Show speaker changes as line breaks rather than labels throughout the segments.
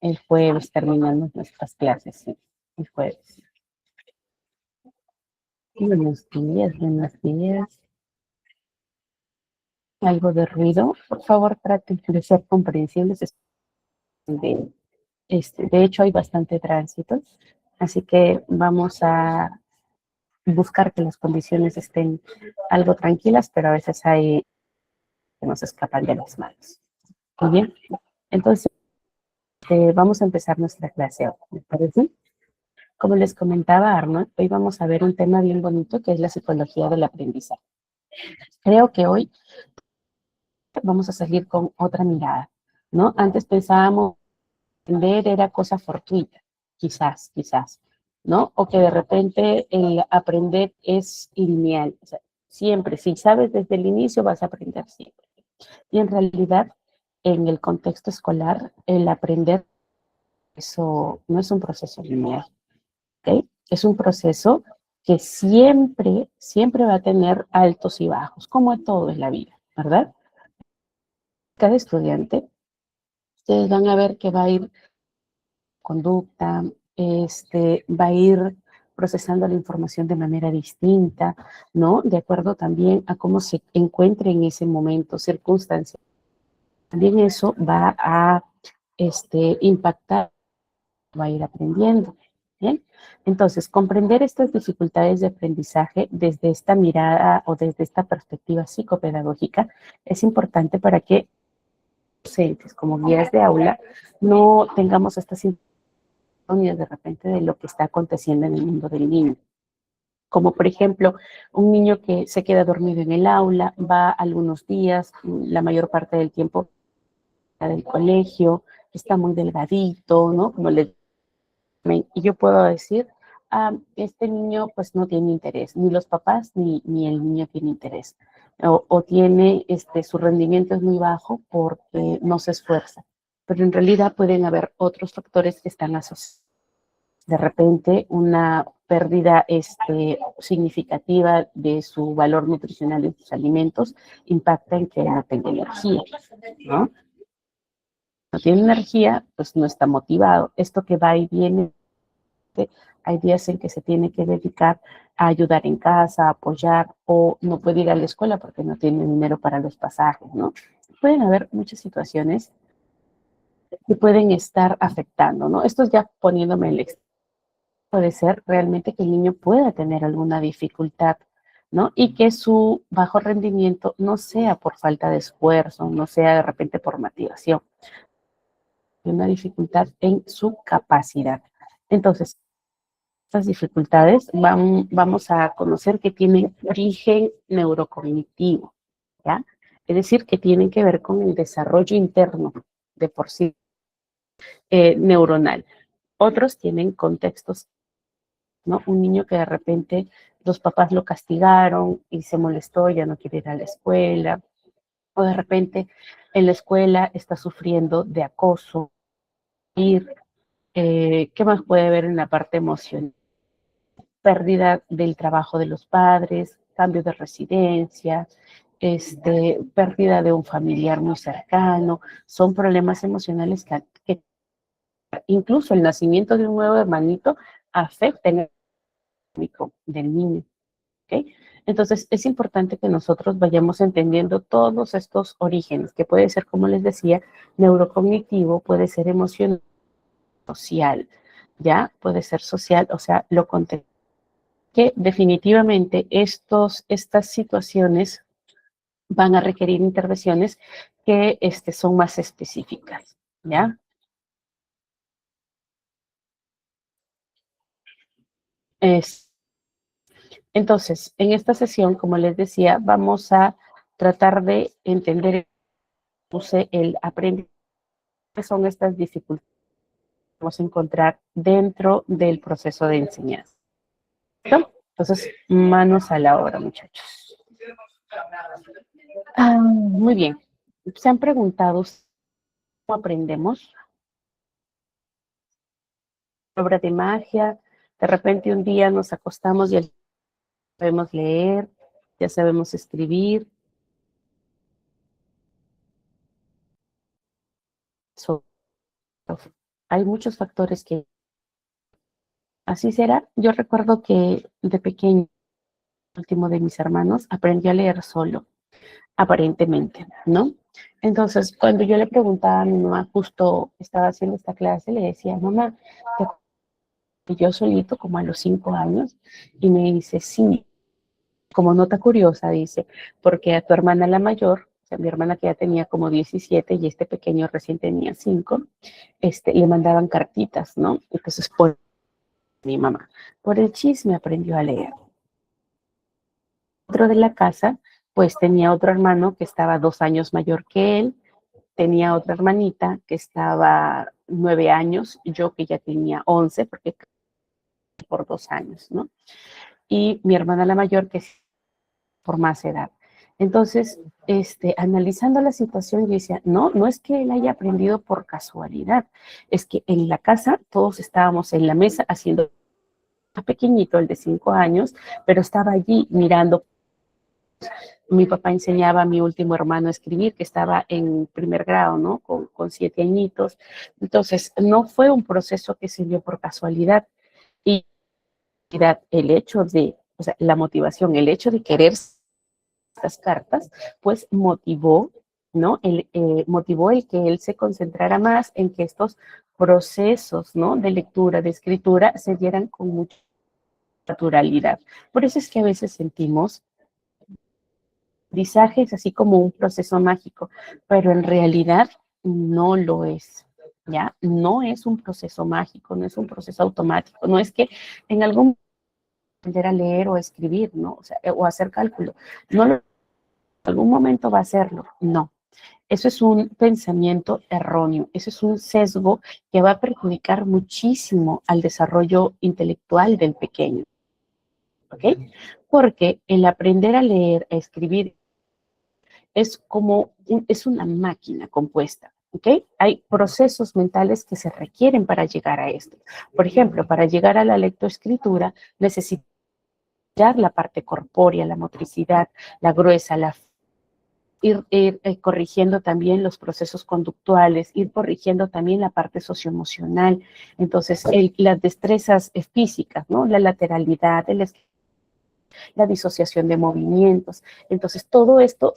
El jueves terminamos nuestras clases, sí, el jueves. Buenos días, buenos días. Algo de ruido. Por favor, traten de ser comprensibles. De hecho, hay bastante tránsito, así que vamos a buscar que las condiciones estén algo tranquilas, pero a veces hay que nos escapan de las manos. Muy bien, entonces vamos a empezar nuestra clase ahora, ¿me parece? Como les comentaba Arnold, hoy vamos a ver un tema bien bonito que es la psicología del aprendizaje. Creo que hoy vamos a salir con otra mirada, ¿no? Antes pensábamos que aprender era cosa fortuita, quizás, ¿no? O que de repente el aprender es lineal, o sea, siempre, si sabes desde el inicio vas a aprender siempre. Y en realidad, en el contexto escolar, el aprender, eso no es un proceso lineal, ¿ok? Es un proceso que siempre va a tener altos y bajos, como todo en la vida, ¿verdad? Cada estudiante, ustedes van a ver que va a ir conducta, va a ir procesando la información de manera distinta, ¿no? De acuerdo también a cómo se encuentre en ese momento, circunstancias. También eso va a impactar, va a ir aprendiendo. ¿Bien? Entonces, comprender estas dificultades de aprendizaje desde esta mirada o desde esta perspectiva psicopedagógica es importante para que docentes como guías de aula no tengamos estas de repente de lo que está aconteciendo en el mundo del niño. Como por ejemplo, un niño que se queda dormido en el aula, va algunos días, la mayor parte del tiempo del colegio, está muy delgadito, ¿no? Como le y yo puedo decir, este niño pues no tiene interés, ni los papás ni el niño tiene interés, o tiene, su rendimiento es muy bajo porque no se esfuerza, pero en realidad pueden haber otros factores que están asociados. De repente una pérdida significativa de su valor nutricional en sus alimentos impacta en que no tenga energía, ¿no? No tiene energía, pues no está motivado. Esto que va y viene, hay días en que se tiene que dedicar a ayudar en casa, a apoyar, o no puede ir a la escuela porque no tiene dinero para los pasajes, ¿no? Pueden haber muchas situaciones que pueden estar afectando, ¿no? Esto es ya poniéndome el extremo. Puede ser realmente que el niño pueda tener alguna dificultad, ¿no? Y que su bajo rendimiento no sea por falta de esfuerzo, no sea de repente por motivación, una dificultad en su capacidad. Entonces, estas dificultades vamos a conocer que tienen origen neurocognitivo, ¿ya? Es decir, que tienen que ver con el desarrollo interno de por sí neuronal. Otros tienen contextos, ¿no? Un niño que de repente los papás lo castigaron y se molestó, ya no quiere ir a la escuela, o de repente en la escuela está sufriendo de acoso, ir, ¿qué más puede haber en la parte emocional? Pérdida del trabajo de los padres, cambio de residencia, pérdida de un familiar muy cercano, son problemas emocionales que incluso el nacimiento de un nuevo hermanito afecta en el económico del niño. ¿Okay? Entonces, es importante que nosotros vayamos entendiendo todos estos orígenes, que puede ser, como les decía, neurocognitivo, puede ser emocional, social, ¿ya? Puede ser social, o sea, lo contextual. Que definitivamente estas situaciones van a requerir intervenciones que son más específicas, ¿ya? Es, entonces, en esta sesión, como les decía, vamos a tratar de entender el aprendizaje, qué son estas dificultades que vamos a encontrar dentro del proceso de enseñanza. ¿Listo? Entonces, manos a la obra, muchachos. Muy bien. ¿Se han preguntado cómo aprendemos? Obra de magia, de repente un día nos acostamos y ya sabemos leer, ya sabemos escribir, hay muchos factores que así será. Yo recuerdo que de pequeño, el último de mis hermanos, aprendió a leer solo, aparentemente, ¿no? Entonces, cuando yo le preguntaba a mi mamá, justo estaba haciendo esta clase, le decía, mamá, ¿te acuerdas que yo solito como a los 5 años? Y me dice, sí, como nota curiosa, dice, porque a tu hermana la mayor, o sea, mi hermana que ya tenía como 17 y este pequeño recién tenía 5, le mandaban cartitas, ¿no? Entonces, por mi mamá, por el chisme aprendió a leer. Dentro de la casa, pues tenía otro hermano que estaba 2 años mayor que él, tenía otra hermanita que estaba 9 años, yo que ya tenía 11, porque por 2 años, ¿no? Y mi hermana la mayor que es por más edad. Entonces, analizando la situación, yo decía, no, no es que él haya aprendido por casualidad, es que en la casa todos estábamos en la mesa haciendo pequeñito, el de 5 años, pero estaba allí mirando. Mi papá enseñaba a mi último hermano a escribir, que estaba en primer grado, ¿no? Con 7 añitos. Entonces, no fue un proceso que se dio por casualidad. Y el hecho de, o sea, la motivación, el hecho de querer estas cartas, pues motivó, ¿no? Motivó el que él se concentrara más en que estos procesos, ¿no? De lectura, de escritura, se dieran con mucha naturalidad. Por eso es que a veces sentimos aprendizaje es así como un proceso mágico, pero en realidad no lo es, ¿ya? No es un proceso mágico, no es un proceso automático, no es que en algún aprender a leer o escribir, ¿no? O sea, o hacer cálculo, no en algún momento va a hacerlo, no. Eso es un pensamiento erróneo, eso es un sesgo que va a perjudicar muchísimo al desarrollo intelectual del pequeño, ¿ok? Porque el aprender a leer, a escribir, es como es una máquina compuesta, ¿ok? Hay procesos mentales que se requieren para llegar a esto. Por ejemplo, para llegar a la lectoescritura necesitas la parte corpórea, la motricidad, la gruesa, ir corrigiendo también los procesos conductuales, ir corrigiendo también la parte socioemocional. Entonces, las destrezas físicas, ¿no? La lateralidad, la disociación de movimientos. Entonces, todo esto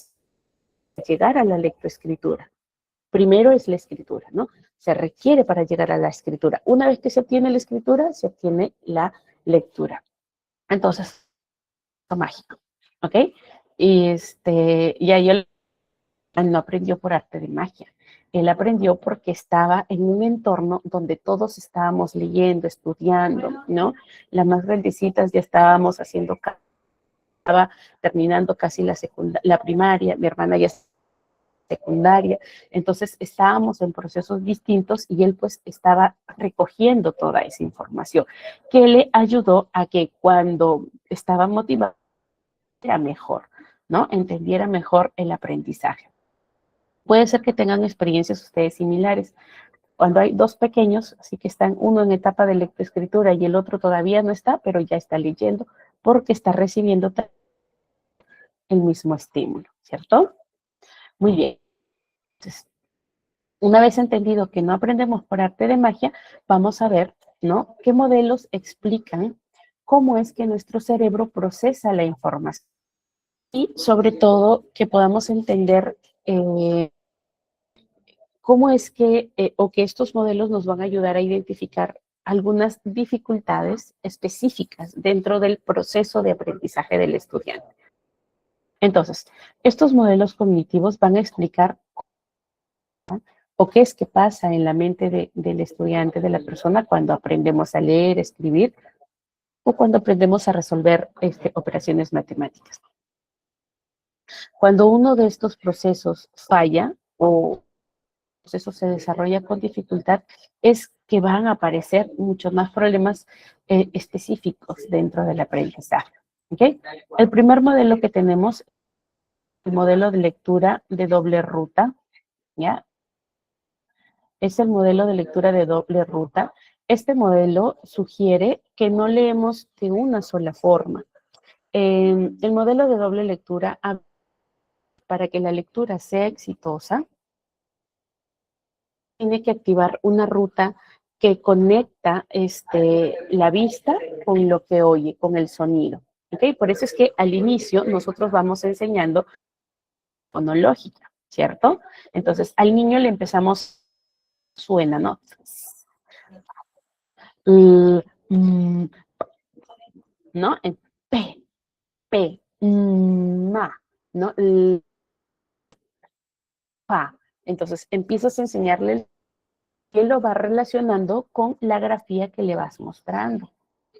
llegar a la lectoescritura. Primero es la escritura, ¿no? Se requiere para llegar a la escritura. Una vez que se obtiene la escritura, se obtiene la lectura. Entonces, lo mágico, ¿ok? Y ahí él no aprendió por arte de magia. Él aprendió porque estaba en un entorno donde todos estábamos leyendo, estudiando, ¿no? Las más grandecitas ya estábamos haciendo, estaba terminando casi la primaria, mi hermana ya secundaria, entonces estábamos en procesos distintos y él pues estaba recogiendo toda esa información que le ayudó a que cuando estaba motivado era mejor, ¿no? Entendiera mejor el aprendizaje. Puede ser que tengan experiencias ustedes similares. Cuando hay dos pequeños, así que están uno en etapa de lectoescritura y el otro todavía no está, pero ya está leyendo porque está recibiendo el mismo estímulo, ¿cierto? Muy bien. Entonces, una vez entendido que no aprendemos por arte de magia, vamos a ver, ¿no? ¿Qué modelos explican cómo es que nuestro cerebro procesa la información? Y sobre todo que podamos entender cómo es que, o que estos modelos nos van a ayudar a identificar algunas dificultades específicas dentro del proceso de aprendizaje del estudiante. Entonces, estos modelos cognitivos van a explicar o qué es que pasa en la mente del estudiante, de la persona, cuando aprendemos a leer, escribir o cuando aprendemos a resolver operaciones matemáticas. Cuando uno de estos procesos falla o proceso se desarrolla con dificultad, es que van a aparecer muchos más problemas específicos dentro del aprendizaje. ¿Okay? El primer modelo que tenemos, el modelo de lectura de doble ruta, ¿ya? Es el modelo de lectura de doble ruta. Este modelo sugiere que no leemos de una sola forma. El modelo de doble lectura, para que la lectura sea exitosa, tiene que activar una ruta que conecta la vista con lo que oye, con el sonido. ¿Ok? Por eso es que al inicio nosotros vamos enseñando fonológica, ¿cierto? Entonces al niño le empezamos, suena, ¿no? L, ¿no? En P, P, ma, ¿no? L, pa. Entonces empiezas a enseñarle que lo va relacionando con la grafía que le vas mostrando,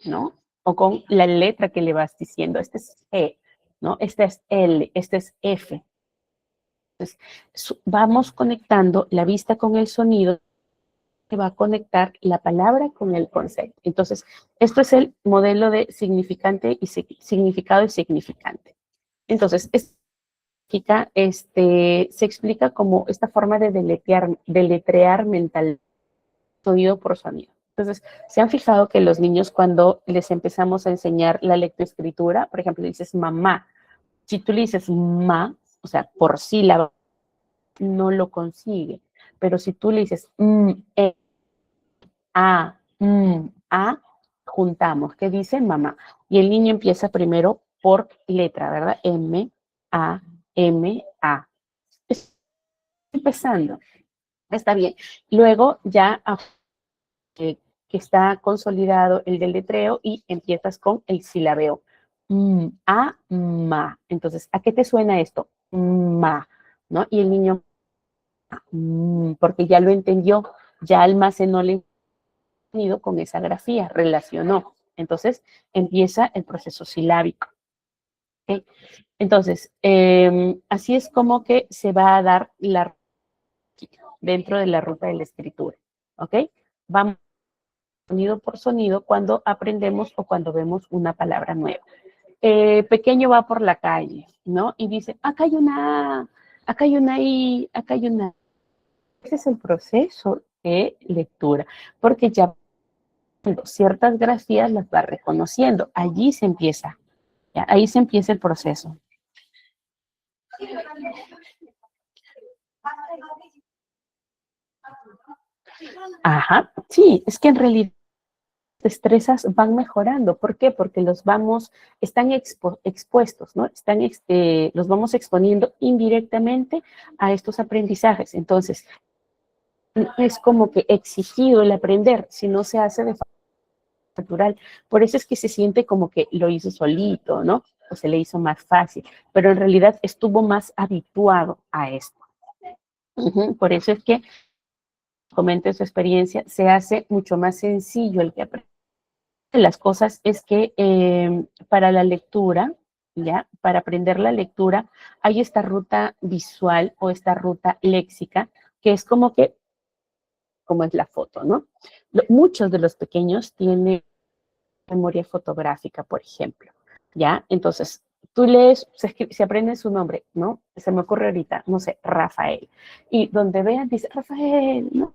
¿no? O con la letra que le vas diciendo. Este es E, ¿no? Este es L, este es F. Entonces, vamos conectando la vista con el sonido que va a conectar la palabra con el concepto. Entonces, esto es el modelo de significante y significado y significante. Entonces, se explica como esta forma de deletrear mental, sonido por sonido. Entonces, ¿se han fijado que los niños cuando les empezamos a enseñar la lectoescritura, por ejemplo, dices mamá, si tú le dices ma, o sea, por sílaba, no lo consigue. Pero si tú le dices a, juntamos, ¿qué dice mamá? Y el niño empieza primero por letra, ¿verdad? M, A. Está empezando, está bien. Luego ya que está consolidado el deletreo y empiezas con el silabeo. Ma. Entonces, ¿a qué te suena esto? Ma, ¿no? Y el niño, porque ya lo entendió, ya almacenó el sonido con esa grafía, relacionó. Entonces, empieza el proceso silábico. ¿Okay? Entonces, así es como que se va a dar dentro de la ruta de la escritura. ¿Ok? Vamos sonido por sonido cuando aprendemos o cuando vemos una palabra nueva. Pequeño va por la calle, ¿no? Y dice, acá hay una A, acá hay una I, acá hay una. Ese es el proceso de lectura, porque ya ciertas grafías las va reconociendo. Allí se empieza, ¿ya? Ahí se empieza el proceso. Ajá, sí, es que en realidad destrezas van mejorando. ¿Por qué? Porque están expuestos, ¿no? Los vamos exponiendo indirectamente a estos aprendizajes. Entonces, no es como que exigido el aprender, si no se hace de forma natural. Por eso es que se siente como que lo hizo solito, ¿no? O se le hizo más fácil, pero en realidad estuvo más habituado a esto. Por eso es que, comente su experiencia, se hace mucho más sencillo el que aprende. Las cosas es que para la lectura, ¿ya? Para aprender la lectura, hay esta ruta visual o esta ruta léxica, que es como es la foto, ¿no? Muchos de los pequeños tienen memoria fotográfica, por ejemplo, ¿ya? Entonces, tú lees, se aprende su nombre, ¿no? Se me ocurre ahorita, no sé, Rafael. Y donde vean, dice, Rafael, ¿no?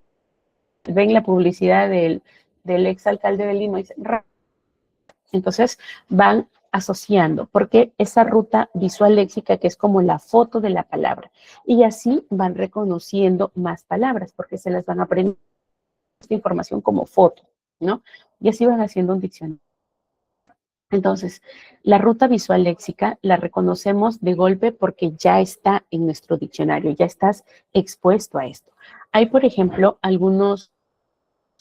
Ven la publicidad del ex alcalde de Lima y dice, Rafael. Entonces, van asociando, porque esa ruta visual léxica que es como la foto de la palabra. Y así van reconociendo más palabras, porque se las van aprendiendo esta información como foto, ¿no? Y así van haciendo un diccionario. Entonces, la ruta visual léxica la reconocemos de golpe porque ya está en nuestro diccionario, ya estás expuesto a esto. Hay, por ejemplo, algunos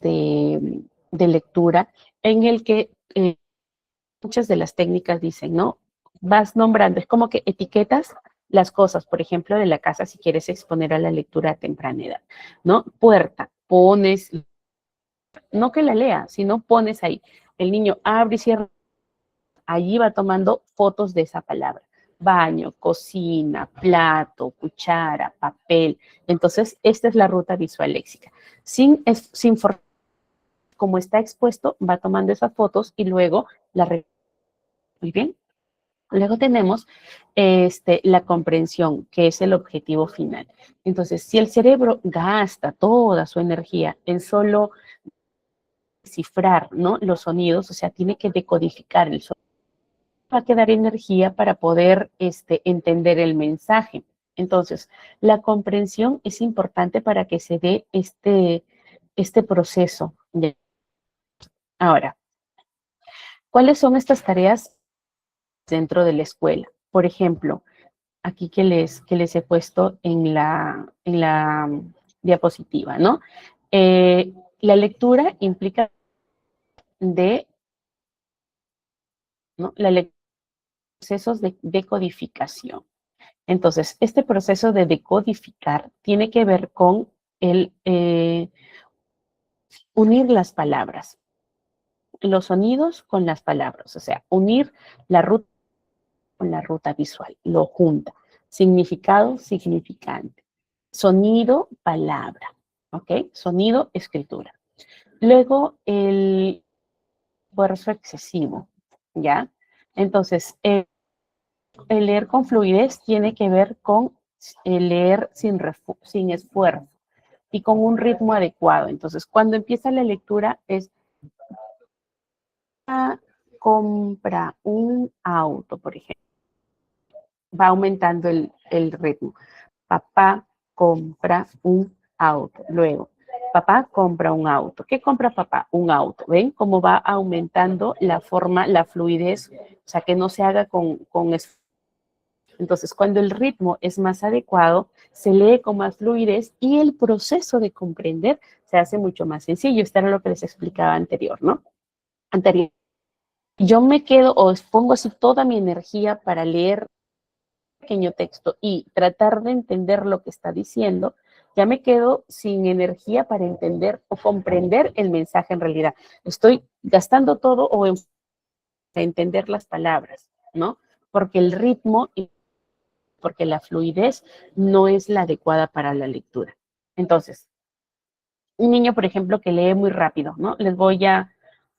de lectura en el que muchas de las técnicas dicen, ¿no? Vas nombrando, es como que etiquetas las cosas, por ejemplo, de la casa si quieres exponer a la lectura a temprana edad, ¿no? Puerta, pones, no que la lea, sino pones ahí. El niño abre y cierra, allí va tomando fotos de esa palabra. Baño, cocina, plato, cuchara, papel. Entonces, esta es la ruta visual léxica. Sin como está expuesto, va tomando esas fotos y luego la. Muy bien. Luego tenemos la comprensión, que es el objetivo final. Entonces, si el cerebro gasta toda su energía en solo descifrar, ¿no? Los sonidos, o sea, tiene que decodificar el sonido, va a quedar energía para poder entender el mensaje. Entonces, la comprensión es importante para que se dé este proceso. Ahora, ¿cuáles son estas tareas dentro de la escuela? Por ejemplo, aquí que les he puesto en la diapositiva, ¿no? La lectura implica de, ¿no? Procesos de decodificación. Entonces, este proceso de decodificar tiene que ver con el unir las palabras, los sonidos con las palabras, o sea, unir la ruta con la ruta visual, lo junta. Significado, significante. Sonido, palabra, ¿ok? Sonido, escritura. Luego, el esfuerzo excesivo, ¿ya? Entonces, el leer con fluidez tiene que ver con el leer sin esfuerzo y con un ritmo adecuado. Entonces, cuando empieza la lectura es compra un auto, por ejemplo. Va aumentando el ritmo. Papá compra un auto. Luego, papá compra un auto. ¿Qué compra papá? Un auto. ¿Ven cómo va aumentando la forma, la fluidez? O sea, que no se haga con esfuerzo. Entonces, cuando el ritmo es más adecuado, se lee con más fluidez y el proceso de comprender se hace mucho más sencillo. Esto era lo que les explicaba anterior, ¿no? Anterior. Yo me quedo o pongo así toda mi energía para leer pequeño texto y tratar de entender lo que está diciendo, ya me quedo sin energía para entender o comprender el mensaje en realidad. Estoy gastando todo o en entender las palabras, ¿no? Porque el ritmo y porque la fluidez no es la adecuada para la lectura. Entonces, un niño, por ejemplo, que lee muy rápido, ¿no? Les voy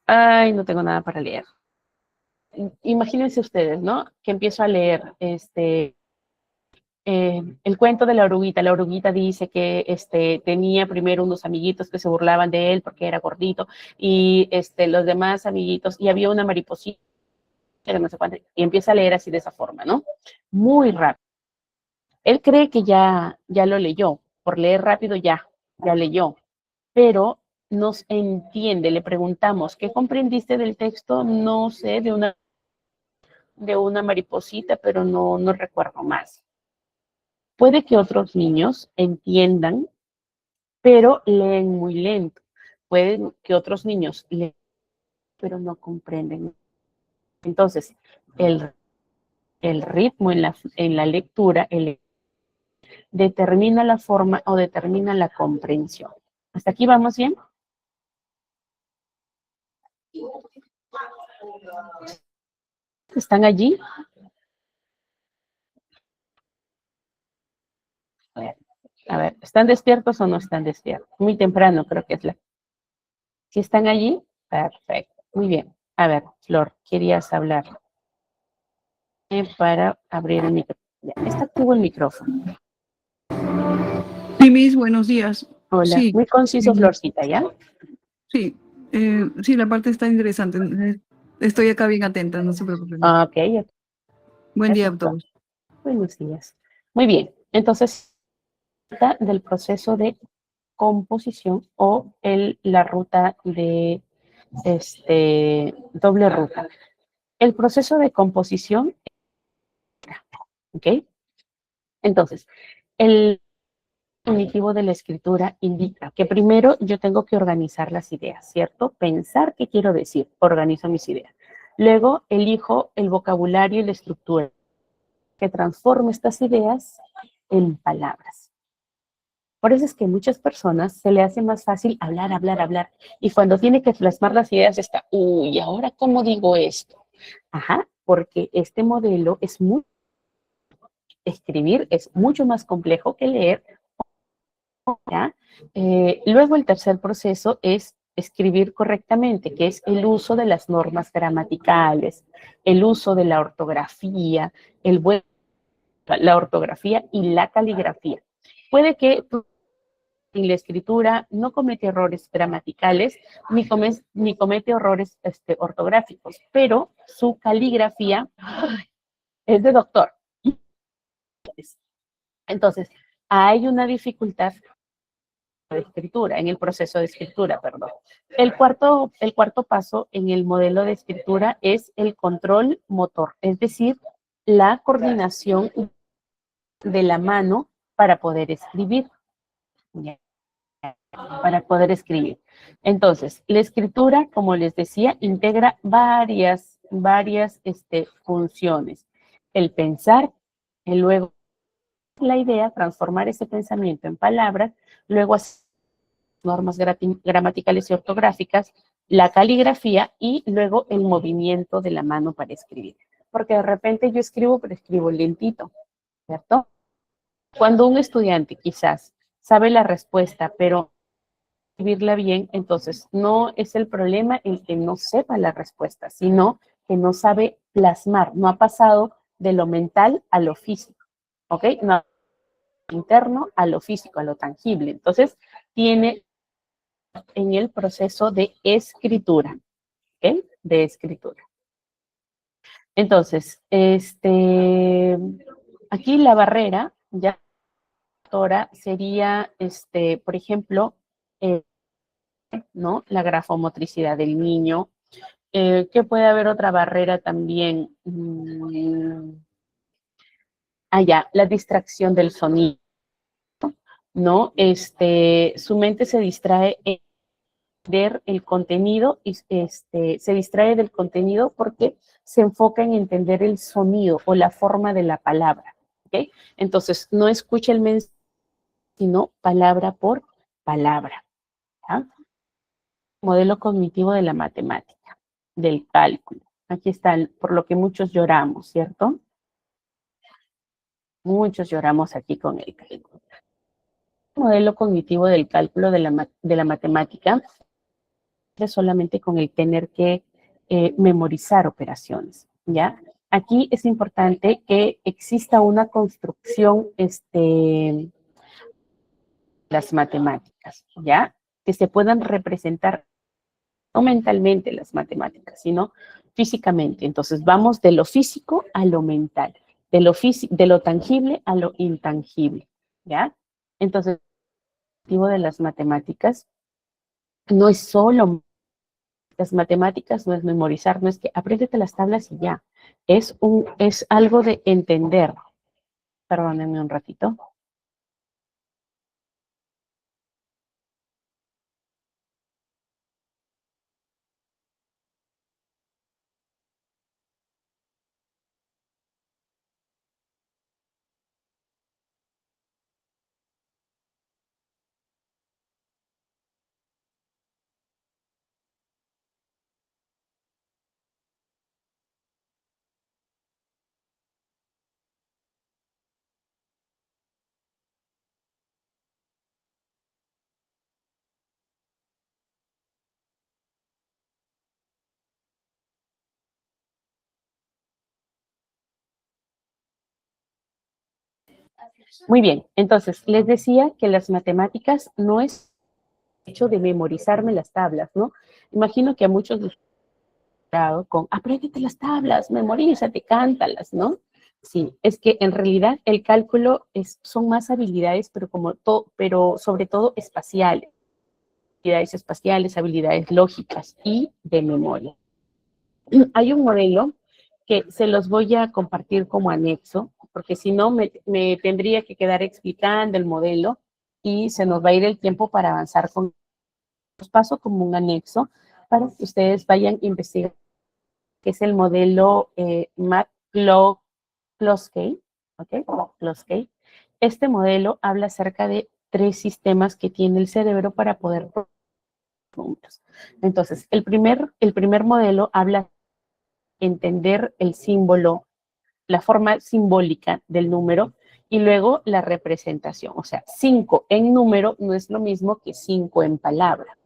ay, no tengo nada para leer. Imagínense ustedes, ¿no? Que empiezo a leer el cuento de la oruguita. La oruguita dice que tenía primero unos amiguitos que se burlaban de él porque era gordito y los demás amiguitos, y había una mariposita, no sé cuánto, y empieza a leer así de esa forma, ¿no? Muy rápido. Él cree que ya lo leyó, por leer rápido ya leyó, pero nos entiende, le preguntamos, ¿qué comprendiste del texto? No sé, de una mariposita, pero no recuerdo más. Puede que otros niños entiendan, pero leen muy lento. Pueden que otros niños leen, pero no comprenden. Entonces, el, el ritmo en la lectura determina la forma o determina la comprensión. ¿Hasta aquí vamos bien? ¿Están allí? A ver, ¿están despiertos o no están despiertos? Muy temprano creo que es la. ¿Sí están allí? Perfecto. Muy bien. A ver, Flor, querías hablar para abrir el micrófono. Ya, está activo el micrófono.
Sí, Miss, buenos días.
Hola,
Sí,
muy conciso, Florcita, ¿ya?
sí, sí, la parte está interesante. Estoy acá bien atenta, no se preocupen.
Ok,
Buen día a
perfecto.
todos.
Buenos días. Muy bien, entonces, del proceso de composición o la ruta de doble ruta. El proceso de composición, ¿ok? Entonces, el cognitivo de la escritura indica que primero yo tengo que organizar las ideas, ¿cierto? Pensar qué quiero decir, organizo mis ideas. Luego elijo el vocabulario y la estructura que transforme estas ideas en palabras. Por eso es que a muchas personas se le hace más fácil hablar, hablar, hablar. Y cuando tiene que plasmar las ideas está, uy, ¿ahora cómo digo esto? Ajá, porque este modelo es escribir es mucho más complejo que leer. ¿Ya? Luego el tercer proceso es escribir correctamente, que es el uso de las normas gramaticales, el uso de la ortografía, la ortografía y la caligrafía. Puede que en la escritura no comete errores gramaticales ni comete errores ortográficos, pero su caligrafía es de doctor. Entonces, hay una dificultad de escritura, en el proceso de escritura, perdón. El cuarto paso en el modelo de escritura es el control motor, es decir, la coordinación de la mano para poder escribir. Para poder escribir. Entonces, la escritura, como les decía, integra varias funciones. El pensar, el luego la idea, transformar ese pensamiento en palabras, luego hacer normas gramaticales y ortográficas, la caligrafía y luego el movimiento de la mano para escribir. Porque de repente yo escribo, pero escribo lentito, ¿cierto? Cuando un estudiante quizás sabe la respuesta, pero escribirla bien, entonces no es el problema el que no sepa la respuesta, sino que no sabe plasmar, no ha pasado de lo mental a lo físico, ¿ok? No interno a lo físico, a lo tangible. Entonces, tiene en el proceso de escritura, ¿ok? De escritura. Entonces, aquí la barrera ya ahora sería, por ejemplo, ¿no? La grafomotricidad del niño. ¿Qué puede haber otra barrera también? Ya, la distracción del sonido, ¿no? Su mente se distrae en ver el contenido y se distrae del contenido porque se enfoca en entender el sonido o la forma de la palabra, ¿ok? Entonces, no escucha el mensaje, sino palabra por palabra, ¿ya? Modelo cognitivo de la matemática, del cálculo. Aquí está, por lo que muchos lloramos, ¿cierto? Muchos lloramos aquí con el cálculo. Modelo cognitivo del cálculo de la matemática es solamente con el tener que memorizar operaciones, ¿ya? Aquí es importante que exista una construcción, las matemáticas, ¿ya? Que se puedan representar no mentalmente las matemáticas, sino físicamente. Entonces vamos de lo físico a lo mental, de lo tangible a lo intangible, ¿ya? Entonces, el objetivo de las matemáticas no es solo las matemáticas, no es memorizar, no es que apréndete las tablas y ya. Es algo de entender. Perdónenme un ratito. Muy bien, entonces les decía que las matemáticas no es hecho de memorizarme las tablas, ¿no? Imagino que a muchos les ha dado con, apréndete las tablas, memorízate, cántalas, ¿no? Sí, es que en realidad el cálculo son más habilidades, pero sobre todo espaciales, habilidades lógicas y de memoria. Hay un modelo que se los voy a compartir como anexo, porque si no me tendría que quedar explicando el modelo y se nos va a ir el tiempo para avanzar con los pasos como un anexo para que ustedes vayan investigando, que es el modelo McCloskey, ¿ok? Closkey. Este modelo habla acerca de 3 sistemas que tiene el cerebro para poder números. Entonces, el primer modelo habla de entender el símbolo, la forma simbólica del número y luego la representación. O sea, 5 en número no es lo mismo que 5 en palabra.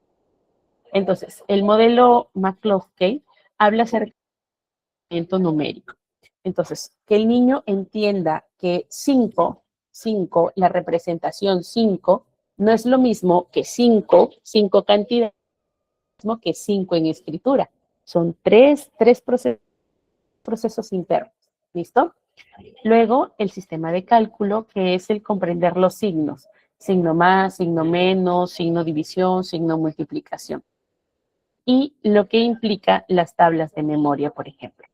Entonces, el modelo McCloskey habla acerca del numérico. Entonces, que el niño entienda que 5, la representación 5, no es lo mismo que 5 cantidades, mismo que 5 en escritura. Son tres procesos internos. ¿Listo? Luego, el sistema de cálculo, que es el comprender los signos. Signo más, signo menos, signo división, signo multiplicación. Y lo que implica las tablas de memoria, por ejemplo.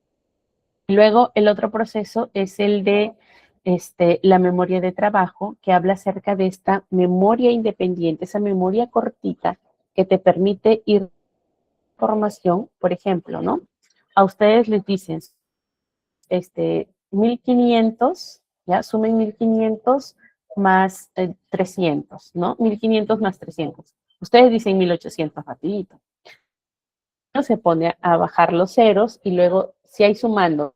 Luego, el otro proceso es el de la memoria de trabajo, que habla acerca de esta memoria independiente, esa memoria cortita que te permite ir información, por ejemplo, ¿no? A ustedes les dicen, 1500, ¿ya? Sumen 1500 más 300, ¿no? 1500 más 300. Ustedes dicen 1800 rapidito. Se pone a bajar los ceros y luego, si hay sumando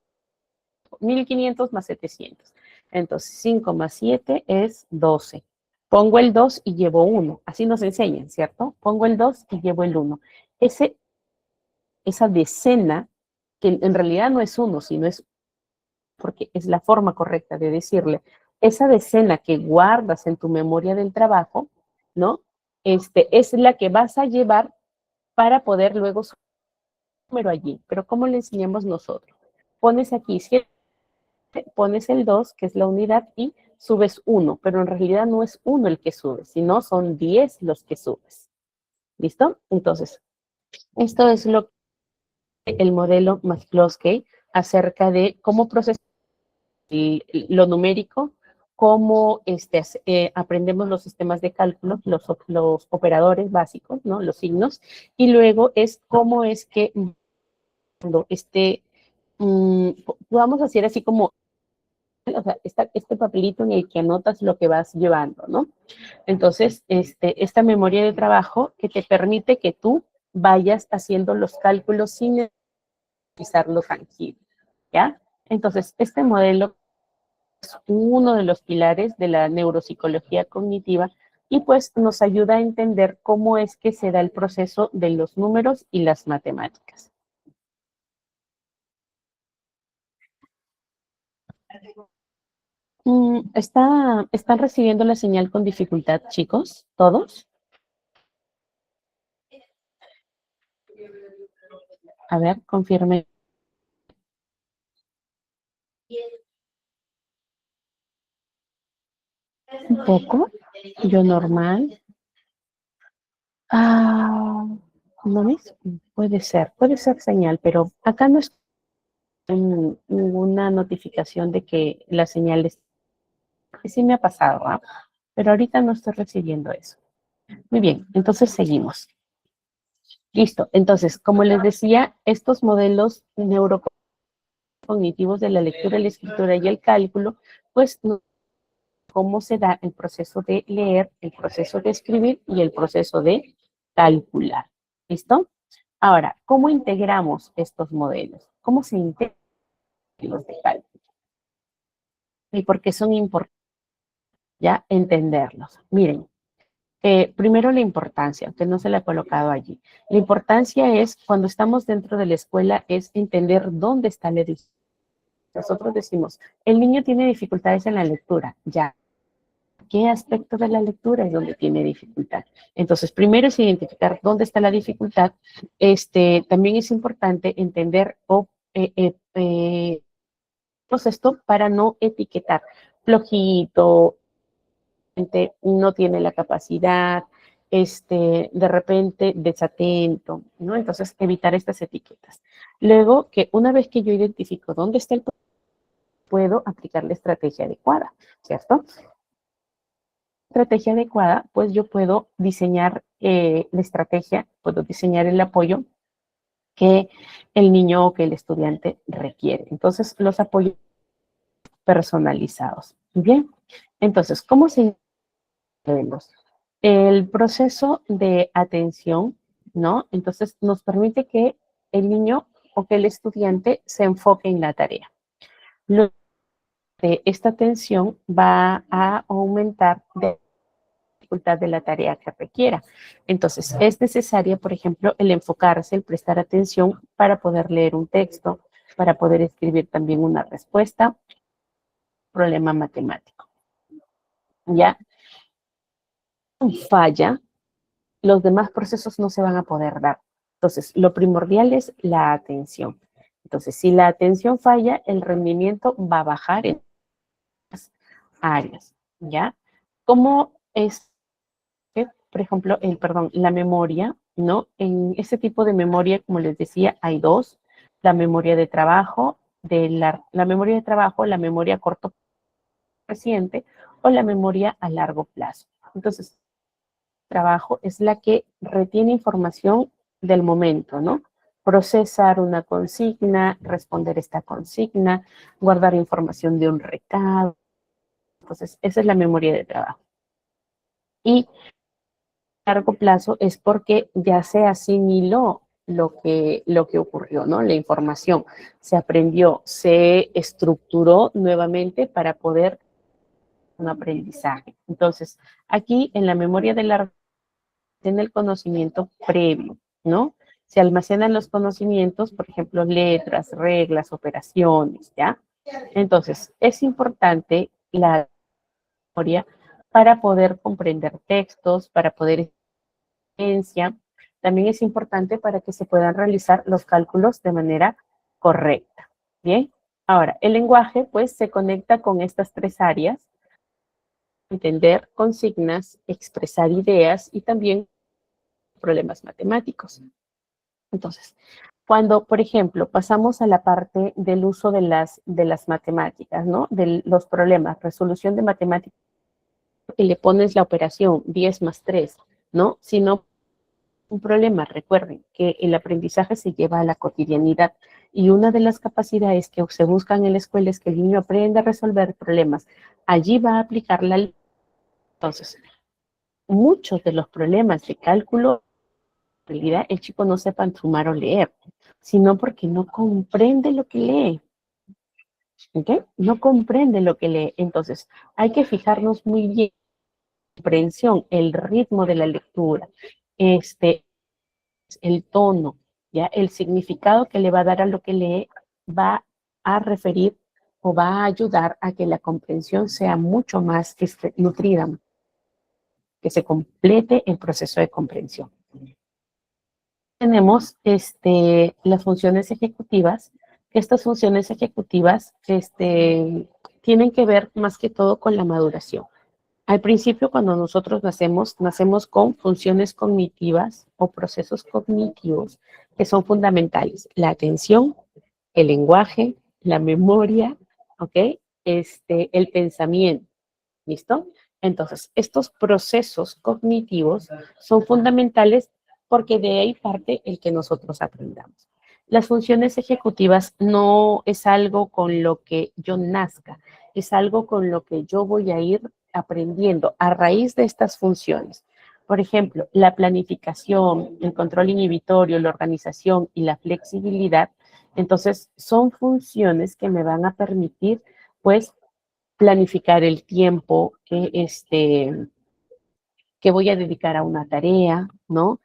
1500 más 700. Entonces, 5 más 7 es 12. Pongo el 2 y llevo 1. Así nos enseñan, ¿cierto? Pongo el 2 y llevo el 1. Esa decena, que en realidad no es 1, sino es porque es la forma correcta de decirle, esa decena que guardas en tu memoria del trabajo, ¿no? Es la que vas a llevar para poder luego número allí. Pero ¿cómo le enseñamos nosotros? Pones aquí 7, pones el 2, que es la unidad, y subes 1, pero en realidad no es 1 el que subes, sino son 10 los que subes. ¿Listo? Entonces, esto es el modelo McCloskey acerca de cómo procesar lo numérico, cómo aprendemos los sistemas de cálculo, los operadores básicos, ¿no? Los signos, y luego es cómo es que cuando vamos a hacer así como, o sea, este papelito en el que anotas lo que vas llevando, ¿no? Entonces, esta memoria de trabajo que te permite que tú vayas haciendo los cálculos sin necesitarlo tangible, ¿ya? Entonces, este modelo es uno de los pilares de la neuropsicología cognitiva y pues nos ayuda a entender cómo es que se da el proceso de los números y las matemáticas. ¿Están recibiendo la señal con dificultad, chicos? ¿Todos? A ver, confirme un poco. Yo normal. Ah, ¿no ves? Puede ser señal, pero acá no es ninguna notificación de que la señal es, que sí me ha pasado, ¿ah? Pero ahorita no estoy recibiendo eso. Muy bien, entonces seguimos. Listo. Entonces, como les decía, estos modelos neurocognitivos de la lectura, la escritura y el cálculo, pues cómo se da el proceso de leer, el proceso de escribir y el proceso de calcular. ¿Listo? Ahora, ¿cómo integramos estos modelos? ¿Cómo se integran los de cálculo? ¿Y por qué son importantes ya entenderlos? Miren, primero la importancia, que no se la he colocado allí. La importancia es, cuando estamos dentro de la escuela, es entender dónde está la dificultad. Nosotros decimos, el niño tiene dificultades en la lectura, ya. ¿Qué aspecto de la lectura es donde tiene dificultad? Entonces, primero es identificar dónde está la dificultad. También es importante entender esto para no etiquetar. Flojito, no tiene la capacidad, de repente desatento, ¿no? Entonces, evitar estas etiquetas. Luego, que una vez que yo identifico dónde está el problema, puedo aplicar la estrategia adecuada, ¿cierto? Estrategia adecuada, pues yo puedo diseñar la estrategia, puedo diseñar el apoyo que el niño o que el estudiante requiere. Entonces, los apoyos personalizados. Bien, entonces, ¿cómo se los? El proceso de atención, ¿no? Entonces, nos permite que el niño o que el estudiante se enfoque en la tarea. Luego de esta atención va a aumentar de dificultad de la tarea que requiera. Entonces, es necesaria, por ejemplo, el enfocarse, el prestar atención para poder leer un texto, para poder escribir también una respuesta, problema matemático. ¿Ya? Falla, los demás procesos no se van a poder dar. Entonces, lo primordial es la atención. Entonces, si la atención falla, el rendimiento va a bajar en las áreas, ¿ya? ¿Cómo es que, por ejemplo, la memoria, ¿no? En ese tipo de memoria, como les decía, hay dos: la memoria de trabajo, la memoria de trabajo, la memoria a corto reciente o la memoria a largo plazo. Entonces, trabajo es la que retiene información del momento, ¿no? Procesar una consigna, responder esta consigna, guardar información de un recado. Entonces, esa es la memoria de trabajo. Y a largo plazo es porque ya se asimiló lo que ocurrió, ¿no? La información se aprendió, se estructuró nuevamente para poder un aprendizaje. Entonces, aquí en la memoria de largo en el conocimiento previo, ¿no? Se almacenan los conocimientos, por ejemplo, letras, reglas, operaciones, ¿ya? Entonces, es importante la memoria para poder comprender textos, para poder ciencia. También es importante para que se puedan realizar los cálculos de manera correcta. Bien, ahora, el lenguaje pues se conecta con estas tres áreas: entender consignas, expresar ideas y también problemas matemáticos. Entonces, cuando, por ejemplo, pasamos a la parte del uso de las matemáticas, ¿no? De los problemas, resolución de matemáticas, y le pones la operación 10 más 3, ¿no? Si no, un problema. Recuerden que el aprendizaje se lleva a la cotidianidad y una de las capacidades que se buscan en la escuela es que el niño aprenda a resolver problemas. Allí va a aplicar la ley. Entonces, muchos de los problemas de cálculo, en realidad el chico no sepa sumar o leer, sino porque no comprende lo que lee. ¿Ok? No comprende lo que lee. Entonces, hay que fijarnos muy bien en la comprensión, el ritmo de la lectura, el tono, ¿ya? El significado que le va a dar a lo que lee va a referir o va a ayudar a que la comprensión sea mucho más nutrida, que se complete el proceso de comprensión. Tenemos las funciones ejecutivas. Estas funciones ejecutivas tienen que ver más que todo con la maduración. Al principio, cuando nosotros nacemos con funciones cognitivas o procesos cognitivos que son fundamentales: la atención, el lenguaje, la memoria, ¿ok? El pensamiento, ¿listo? Entonces, estos procesos cognitivos son fundamentales porque de ahí parte el que nosotros aprendamos. Las funciones ejecutivas no es algo con lo que yo nazca, es algo con lo que yo voy a ir aprendiendo a raíz de estas funciones. Por ejemplo, la planificación, el control inhibitorio, la organización y la flexibilidad. Entonces, son funciones que me van a permitir, pues, planificar el tiempo que voy a dedicar a una tarea, ¿no?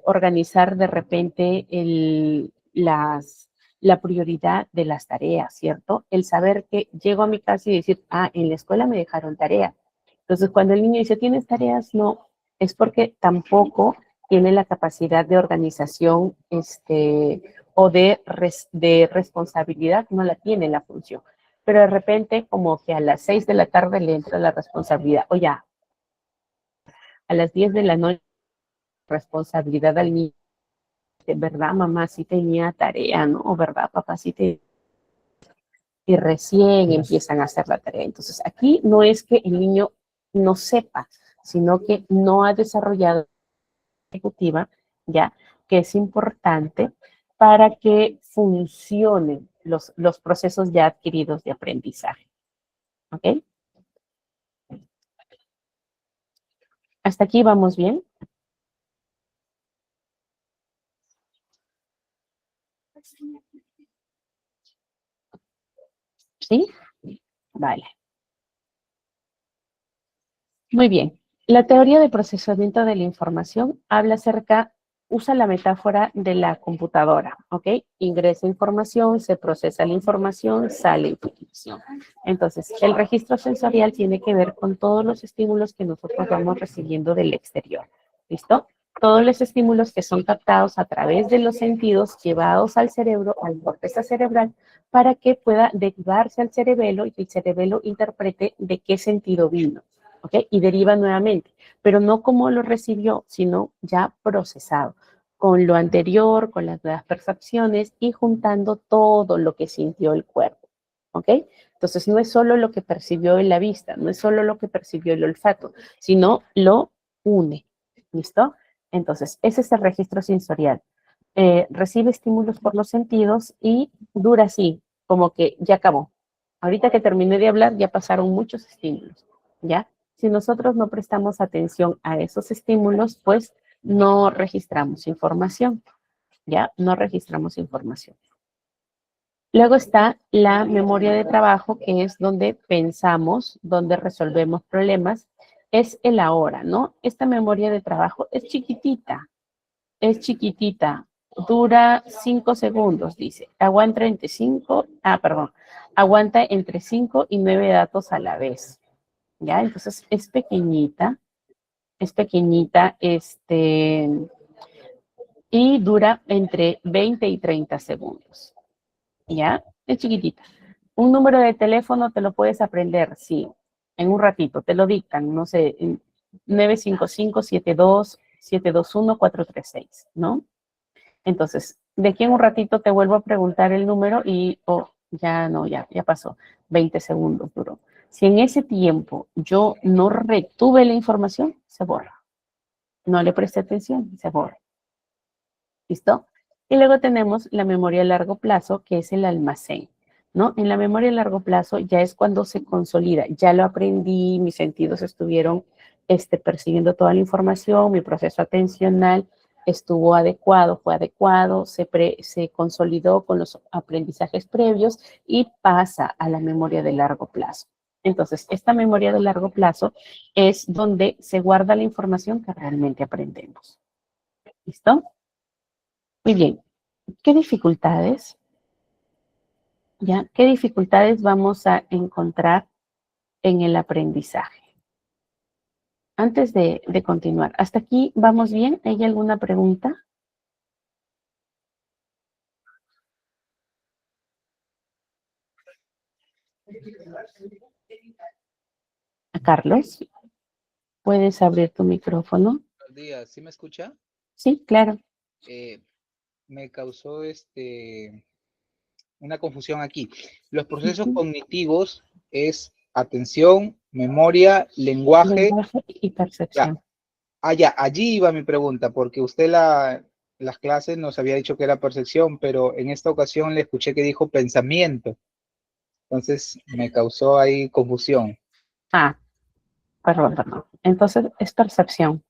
Organizar de repente la prioridad de las tareas, ¿cierto? El saber que llego a mi casa y decir, en la escuela me dejaron tarea. Entonces, cuando el niño dice, ¿tienes tareas? No, es porque tampoco tiene la capacidad de organización, o de responsabilidad, no la tiene la función. Pero de repente, como que a las 6 de la tarde le entra la responsabilidad, o ya, a las 10 de la noche, responsabilidad al niño, ¿verdad, mamá? Sí tenía tarea, ¿no? O ¿verdad, papá? Sí te... Y recién empiezan a hacer la tarea. Entonces, aquí no es que el niño no sepa, sino que no ha desarrollado la ejecutiva, ¿ya? Que es importante para que funcionen los procesos ya adquiridos de aprendizaje. ¿Ok? ¿Hasta aquí vamos bien? ¿Sí? Vale. Muy bien. La teoría de procesamiento de la información habla acerca, usa la metáfora de la computadora, ¿ok? Ingresa información, se procesa la información, sale información. Entonces, el registro sensorial tiene que ver con todos los estímulos que nosotros vamos recibiendo del exterior. ¿Listo? todos los estímulos que son captados a través de los sentidos llevados al cerebro, al corteza cerebral, para que pueda derivarse al cerebelo y el cerebelo interprete de qué sentido vino, ¿ok? Y deriva nuevamente, pero no como lo recibió, sino ya procesado, con lo anterior, con las nuevas percepciones y juntando todo lo que sintió el cuerpo, ¿ok? Entonces no es solo lo que percibió en la vista, no es solo lo que percibió el olfato, sino lo une, ¿listo? Entonces, ese es el registro sensorial. Recibe estímulos por los sentidos y dura así, como que ya acabó. Ahorita que terminé de hablar, ya pasaron muchos estímulos, ¿ya? Si nosotros no prestamos atención a esos estímulos, pues no registramos información, ¿ya? No registramos información. Luego está la memoria de trabajo, que es donde pensamos, donde resolvemos problemas, es el ahora, ¿no? Esta memoria de trabajo es chiquitita, dura 5 segundos, dice. Aguanta entre 5 y 9 datos a la vez, ¿ya? Entonces es pequeñita, y dura entre 20 y 30 segundos, ¿ya? Es chiquitita. Un número de teléfono te lo puedes aprender, sí, en un ratito, te lo dictan, no sé, 955-72-721-436, ¿no? Entonces, de aquí en un ratito te vuelvo a preguntar el número y, oh, ya no, ya pasó, 20 segundos duró. Si en ese tiempo yo no retuve la información, se borra. No le presté atención, se borra. ¿Listo? Y luego tenemos la memoria a largo plazo, que es el almacén, ¿no? En la memoria a largo plazo ya es cuando se consolida, ya lo aprendí, mis sentidos estuvieron percibiendo toda la información, mi proceso atencional estuvo adecuado, fue adecuado, se consolidó con los aprendizajes previos y pasa a la memoria de largo plazo. Entonces, esta memoria de largo plazo es donde se guarda la información que realmente aprendemos. ¿Listo? Muy bien. ¿Qué dificultades? ¿Ya? ¿Qué dificultades vamos a encontrar en el aprendizaje? Antes de continuar, ¿hasta aquí vamos bien? ¿Hay alguna pregunta? Carlos, ¿puedes abrir tu micrófono?
Buenos días, ¿sí me escucha?
Sí, claro.
Me causó una confusión aquí. Los procesos
Ujú.
cognitivos es atención, memoria, lenguaje.
Lenguaje y
Ya,
percepción.
ya, allí iba mi pregunta, porque usted las clases nos había dicho que era percepción, pero en esta ocasión le escuché que dijo pensamiento. Entonces me causó ahí confusión.
Ah, perdón. Entonces es percepción.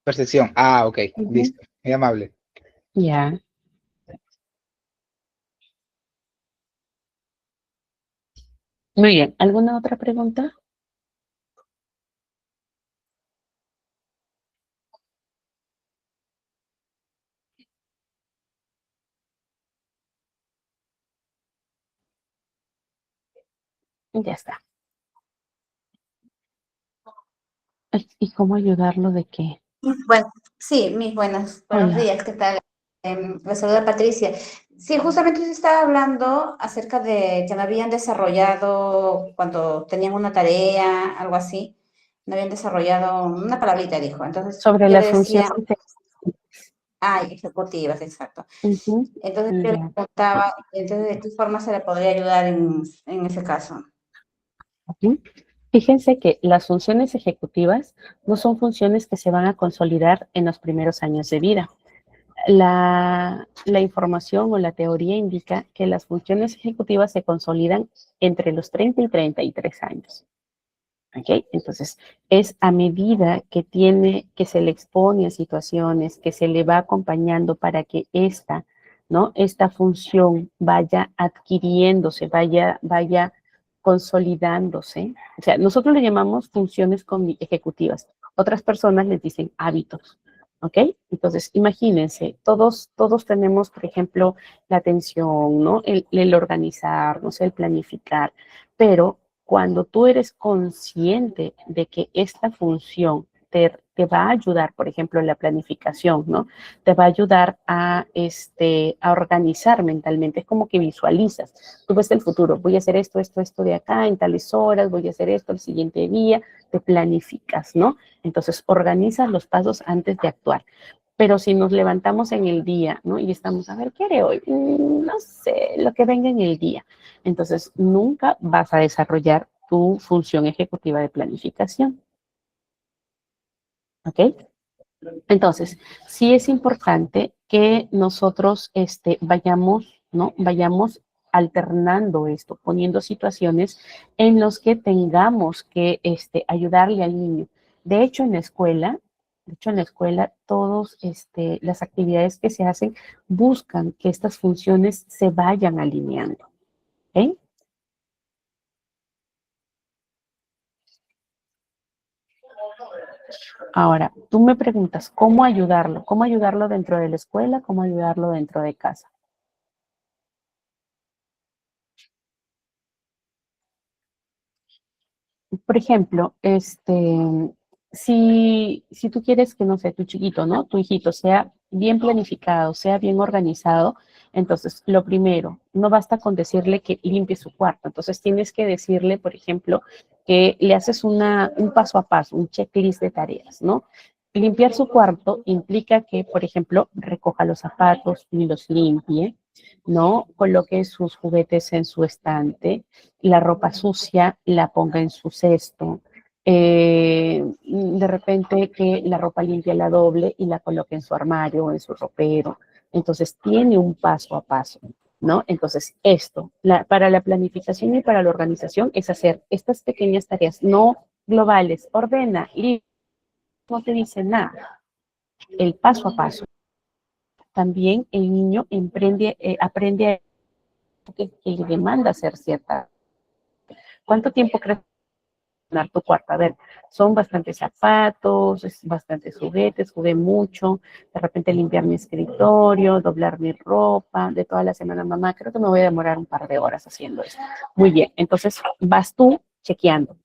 Percepción. Ok,
Ujú.
listo. Muy amable.
Ya. Muy bien. ¿Alguna otra pregunta? Ya está. ¿Y cómo ayudarlo de qué?
Bueno, sí, buenos
Hola.
días, ¿qué tal? Me saluda Patricia. Sí, justamente se estaba hablando acerca de que no habían desarrollado, cuando tenían una tarea, algo así, no habían desarrollado una palabrita, dijo. Entonces
Sobre
yo le
las
decía,
funciones.
ejecutivas, exacto.
Ujú.
Entonces yo le
Ya.
preguntaba, entonces, ¿de qué forma se le podría ayudar en ese caso?
Ujú. Fíjense que las funciones ejecutivas no son funciones que se van a consolidar en los primeros años de vida. La información o la teoría indica que las funciones ejecutivas se consolidan entre los 30 y 33 años. ¿Ok? Entonces, es a medida que se le expone a situaciones, que se le va acompañando para que ¿no? Esta función vaya adquiriéndose, vaya consolidándose. O sea, nosotros le llamamos funciones ejecutivas. Otras personas les dicen hábitos. ¿Ok? Entonces, imagínense, todos tenemos, por ejemplo, la atención, ¿no? El organizarnos, el planificar, pero cuando tú eres consciente de que esta función te va a ayudar, por ejemplo, en la planificación, ¿no? Te va a ayudar a organizar mentalmente. Es como que visualizas. Tú ves el futuro. Voy a hacer esto, esto, esto de acá, en tales horas, voy a hacer esto el siguiente día. Te planificas, ¿no? Entonces, organizas los pasos antes de actuar. Pero si nos levantamos en el día, ¿no? Y estamos, a ver, ¿qué haré hoy? No sé, lo que venga en el día. Entonces, nunca vas a desarrollar tu función ejecutiva de planificación. ¿Ok? Entonces, sí es importante que nosotros vayamos, ¿no? Vayamos alternando esto, poniendo situaciones en las que tengamos que ayudarle al niño. De hecho, en la escuela, todas las actividades que se hacen buscan que estas funciones se vayan alineando. ¿Ok? Ahora, tú me preguntas, ¿cómo ayudarlo? ¿Cómo ayudarlo dentro de la escuela? ¿Cómo ayudarlo dentro de casa? Por ejemplo, si tú quieres que, no sé, tu chiquito, ¿no? Tu hijito sea bien planificado, sea bien organizado, entonces lo primero, no basta con decirle que limpie su cuarto. Entonces tienes que decirle, por ejemplo, que le haces un paso a paso, un checklist de tareas, ¿no? Limpiar su cuarto implica que, por ejemplo, recoja los zapatos y los limpie, ¿no? Coloque sus juguetes en su estante, la ropa sucia la ponga en su cesto, de repente que la ropa limpia la doble y la coloque en su armario o en su ropero. Entonces tiene un paso a paso, ¿no? Entonces para la planificación y para la organización es hacer estas pequeñas tareas, no globales, ordena y no te dice nada, el paso a paso. También el niño aprende que le demanda hacer cierta. ¿Cuánto tiempo crees ordenar tu cuarto? A ver, son bastantes zapatos, es bastantes juguetes, jugué mucho, de repente limpiar mi escritorio, doblar mi ropa, de toda la semana, mamá, creo que me voy a demorar un par de horas haciendo esto. Muy bien, entonces vas tú chequeando,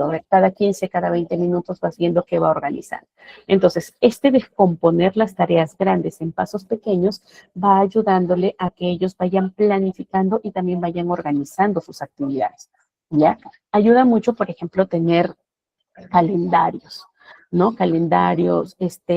a ver, cada 15, cada 20 minutos vas viendo qué va a organizar. Entonces, descomponer las tareas grandes en pasos pequeños va ayudándole a que ellos vayan planificando y también vayan organizando sus actividades, ¿ya? Ayuda mucho, por ejemplo, tener calendarios, ¿no? Calendarios,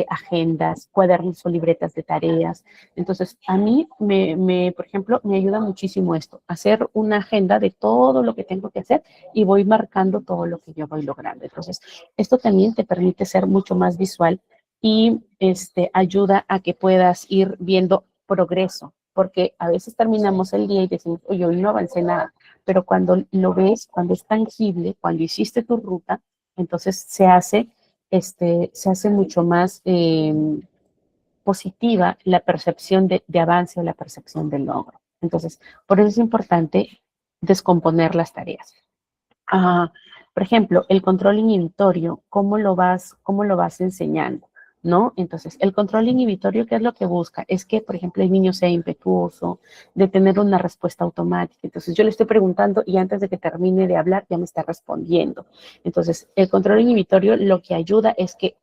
agendas, cuadernos o libretas de tareas. Entonces, a mí, por ejemplo, me ayuda muchísimo esto, hacer una agenda de todo lo que tengo que hacer y voy marcando todo lo que yo voy logrando. Entonces, esto también te permite ser mucho más visual y ayuda a que puedas ir viendo progreso, porque a veces terminamos el día y decimos, oye, hoy no avancé nada, pero cuando lo ves, cuando es tangible, cuando hiciste tu ruta, entonces se hace mucho más positiva la percepción de avance o la percepción del logro. Entonces, por eso es importante descomponer las tareas. Por ejemplo, el control inhibitorio, cómo lo vas enseñando? ¿No? Entonces, el control inhibitorio, ¿qué es lo que busca? Es que, por ejemplo, el niño sea impetuoso, de tener una respuesta automática. Entonces, yo le estoy preguntando y antes de que termine de hablar ya me está respondiendo. Entonces, el control inhibitorio lo que ayuda es que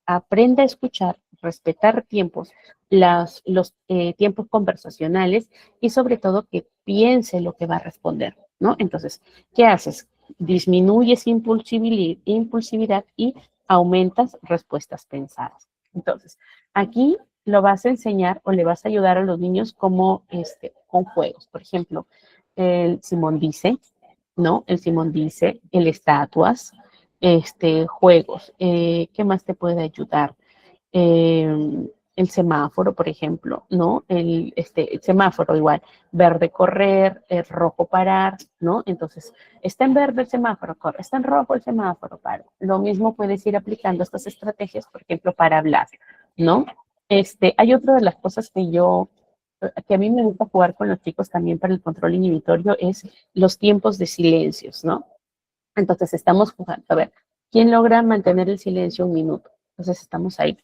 aprenda a escuchar, respetar tiempos, los tiempos conversacionales y sobre todo que piense lo que va a responder, ¿no? Entonces, ¿qué haces? Disminuyes impulsividad y aumentas respuestas pensadas. Entonces, aquí lo vas a enseñar o le vas a ayudar a los niños como con juegos. Por ejemplo, el Simón dice, ¿no? El Simón dice, el estatuas, juegos. ¿Qué más te puede ayudar? El semáforo, por ejemplo, ¿no? El semáforo igual, verde correr, rojo parar, ¿no? Entonces, está en verde el semáforo, corre, está en rojo el semáforo, para. Lo mismo puedes ir aplicando estas estrategias, por ejemplo, para hablar, ¿no? Hay otra de las cosas que a mí me gusta jugar con los chicos también para el control inhibitorio, es los tiempos de silencios, ¿no? Entonces, estamos jugando, a ver, ¿quién logra mantener el silencio un minuto? Entonces, estamos ahí.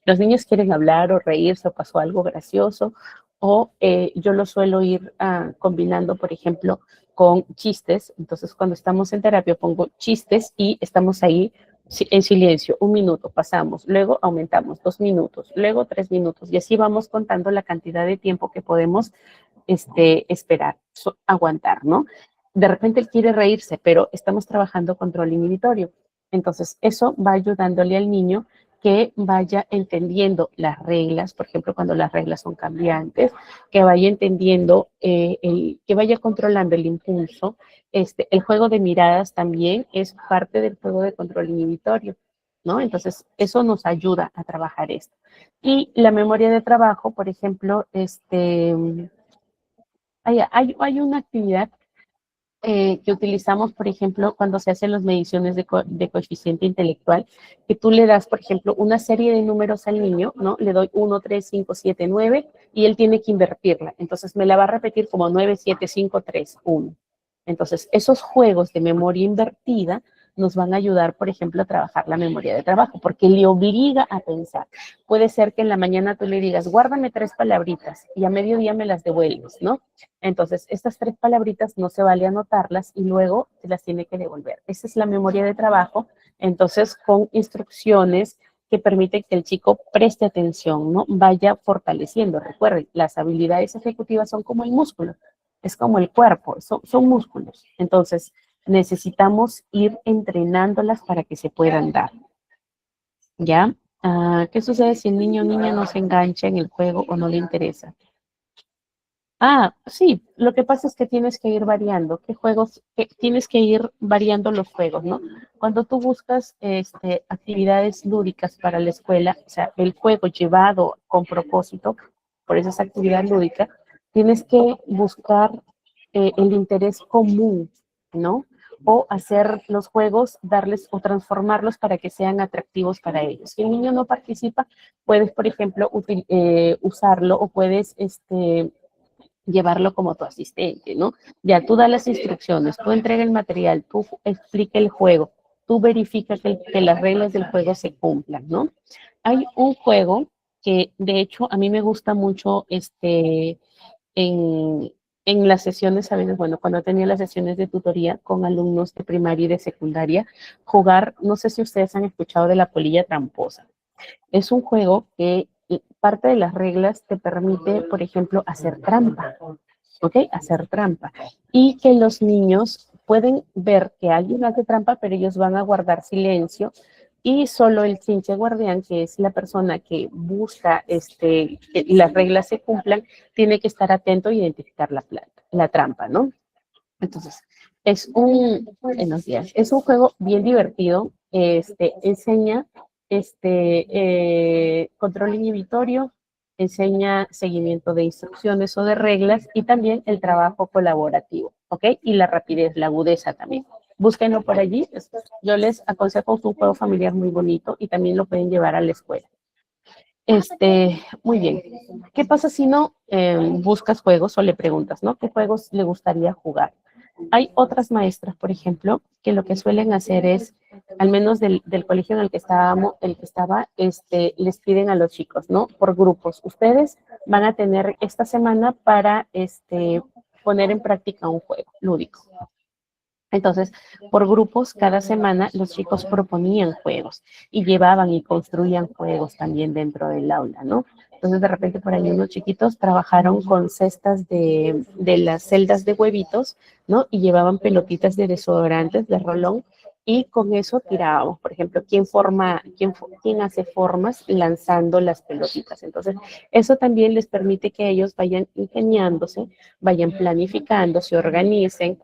Los niños quieren hablar o reírse o pasó algo gracioso o yo lo suelo ir combinando, por ejemplo, con chistes. Entonces, cuando estamos en terapia pongo chistes y estamos ahí en silencio, 1 minuto, pasamos, luego aumentamos 2 minutos, luego 3 minutos, y así vamos contando la cantidad de tiempo que podemos esperar, aguantar, ¿no? De repente él quiere reírse, pero estamos trabajando control inhibitorio. Entonces, eso va ayudándole al niño que vaya entendiendo las reglas, por ejemplo, cuando las reglas son cambiantes, que vaya entendiendo, que vaya controlando el impulso. El juego de miradas también es parte del juego de control inhibitorio, ¿no? Entonces, eso nos ayuda a trabajar esto. Y la memoria de trabajo, por ejemplo, hay una actividad que utilizamos, por ejemplo, cuando se hacen las mediciones de coeficiente intelectual, que tú le das, por ejemplo, una serie de números al niño, ¿no? Le doy 1, 3, 5, 7, 9, y él tiene que invertirla. Entonces, me la va a repetir como 9, 7, 5, 3, 1. Entonces, esos juegos de memoria invertida nos van a ayudar, por ejemplo, a trabajar la memoria de trabajo, porque le obliga a pensar. Puede ser que en la mañana tú le digas, guárdame 3 palabritas, y a mediodía me las devuelves, ¿no? Entonces, estas 3 palabritas no se vale anotarlas y luego te las tiene que devolver. Esa es la memoria de trabajo, entonces con instrucciones que permiten que el chico preste atención, ¿no? Vaya fortaleciendo. Recuerden, las habilidades ejecutivas son como el músculo, es como el cuerpo, son músculos. Entonces, necesitamos ir entrenándolas para que se puedan dar. ¿Ya? ¿Qué sucede si el niño o niña no se engancha en el juego o no le interesa? Sí, lo que pasa es que tienes que ir variando. Tienes que ir variando los juegos, ¿no? Cuando tú buscas actividades lúdicas para la escuela, o sea, el juego llevado con propósito, por eso es actividad lúdica, tienes que buscar el interés común, ¿no? O hacer los juegos, darles o transformarlos para que sean atractivos para ellos. Si el niño no participa, puedes, por ejemplo, usarlo o puedes, llevarlo como tu asistente, ¿no? Ya tú das las instrucciones, tú entrega el material, tú explica el juego, tú verifica que las reglas del juego se cumplan, ¿no? Hay un juego que de hecho a mí me gusta mucho en, en las sesiones, a veces, bueno, cuando tenía las sesiones de tutoría con alumnos de primaria y de secundaria, jugar, no sé si ustedes han escuchado de la polilla tramposa. Es un juego que parte de las reglas te permite, por ejemplo, hacer trampa, ¿ok? Hacer trampa. Y que los niños pueden ver que alguien hace trampa, pero ellos van a guardar silencio y solo el chinche guardián, que es la persona que busca que las reglas se cumplan, tiene que estar atento e identificar la trampa, ¿no? Entonces, buenos días, es un juego bien divertido, enseña control inhibitorio, enseña seguimiento de instrucciones o de reglas y también el trabajo colaborativo, ¿ok? Y la rapidez, la agudeza también. Búsquenlo por allí, yo les aconsejo un juego familiar muy bonito y también lo pueden llevar a la escuela. Muy bien. ¿Qué pasa si no buscas juegos o le preguntas, ¿no? ¿Qué juegos le gustaría jugar? Hay otras maestras, por ejemplo, que lo que suelen hacer es, al menos del colegio en el que estaba, les piden a los chicos, ¿no? Por grupos. Ustedes van a tener esta semana para, poner en práctica un juego lúdico. Entonces, por grupos, cada semana los chicos proponían juegos y llevaban y construían juegos también dentro del aula, ¿no? Entonces, de repente, por ahí unos chiquitos trabajaron con cestas de las celdas de huevitos, ¿no? Y llevaban pelotitas de desodorantes, de rolón, y con eso tirábamos. Por ejemplo, ¿quién hace formas lanzando las pelotitas? Entonces, eso también les permite que ellos vayan ingeniándose, vayan planificando, se organicen,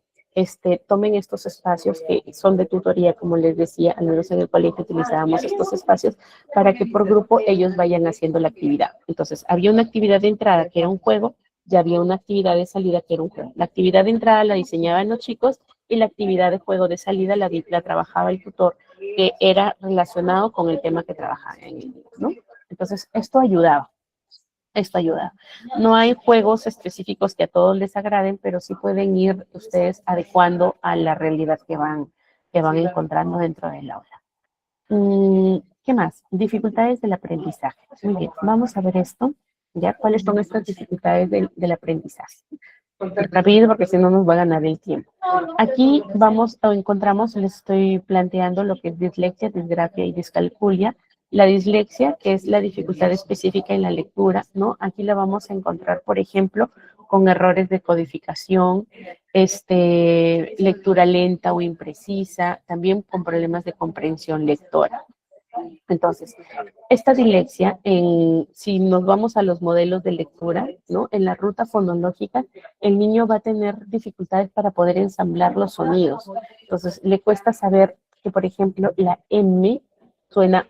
tomen estos espacios que son de tutoría, como les decía, al menos en el colegio utilizábamos estos espacios para que por grupo ellos vayan haciendo la actividad. Entonces, había una actividad de entrada que era un juego, ya había una actividad de salida que era un juego. La actividad de entrada la diseñaban los chicos y la actividad de juego de salida la trabajaba el tutor, que era relacionado con el tema que trabajaba en el libro, ¿no? Entonces, esto ayudaba. Esto ayuda. No hay juegos específicos que a todos les agraden, pero sí pueden ir ustedes adecuando a la realidad que van encontrando dentro del aula. ¿Qué más? Dificultades del aprendizaje. Muy bien, vamos a ver esto. ¿Ya? ¿Cuáles son estas dificultades del aprendizaje? Rápido porque si no nos va a ganar el tiempo. Aquí vamos o encontramos, les estoy planteando lo que es dislexia, disgrafia y discalculia. La dislexia, que es la dificultad específica en la lectura, ¿no? Aquí la vamos a encontrar, por ejemplo, con errores de codificación, lectura lenta o imprecisa, también con problemas de comprensión lectora. Entonces, esta dislexia, si nos vamos a los modelos de lectura, ¿no? En la ruta fonológica, el niño va a tener dificultades para poder ensamblar los sonidos. Entonces, le cuesta saber que, por ejemplo, la M suena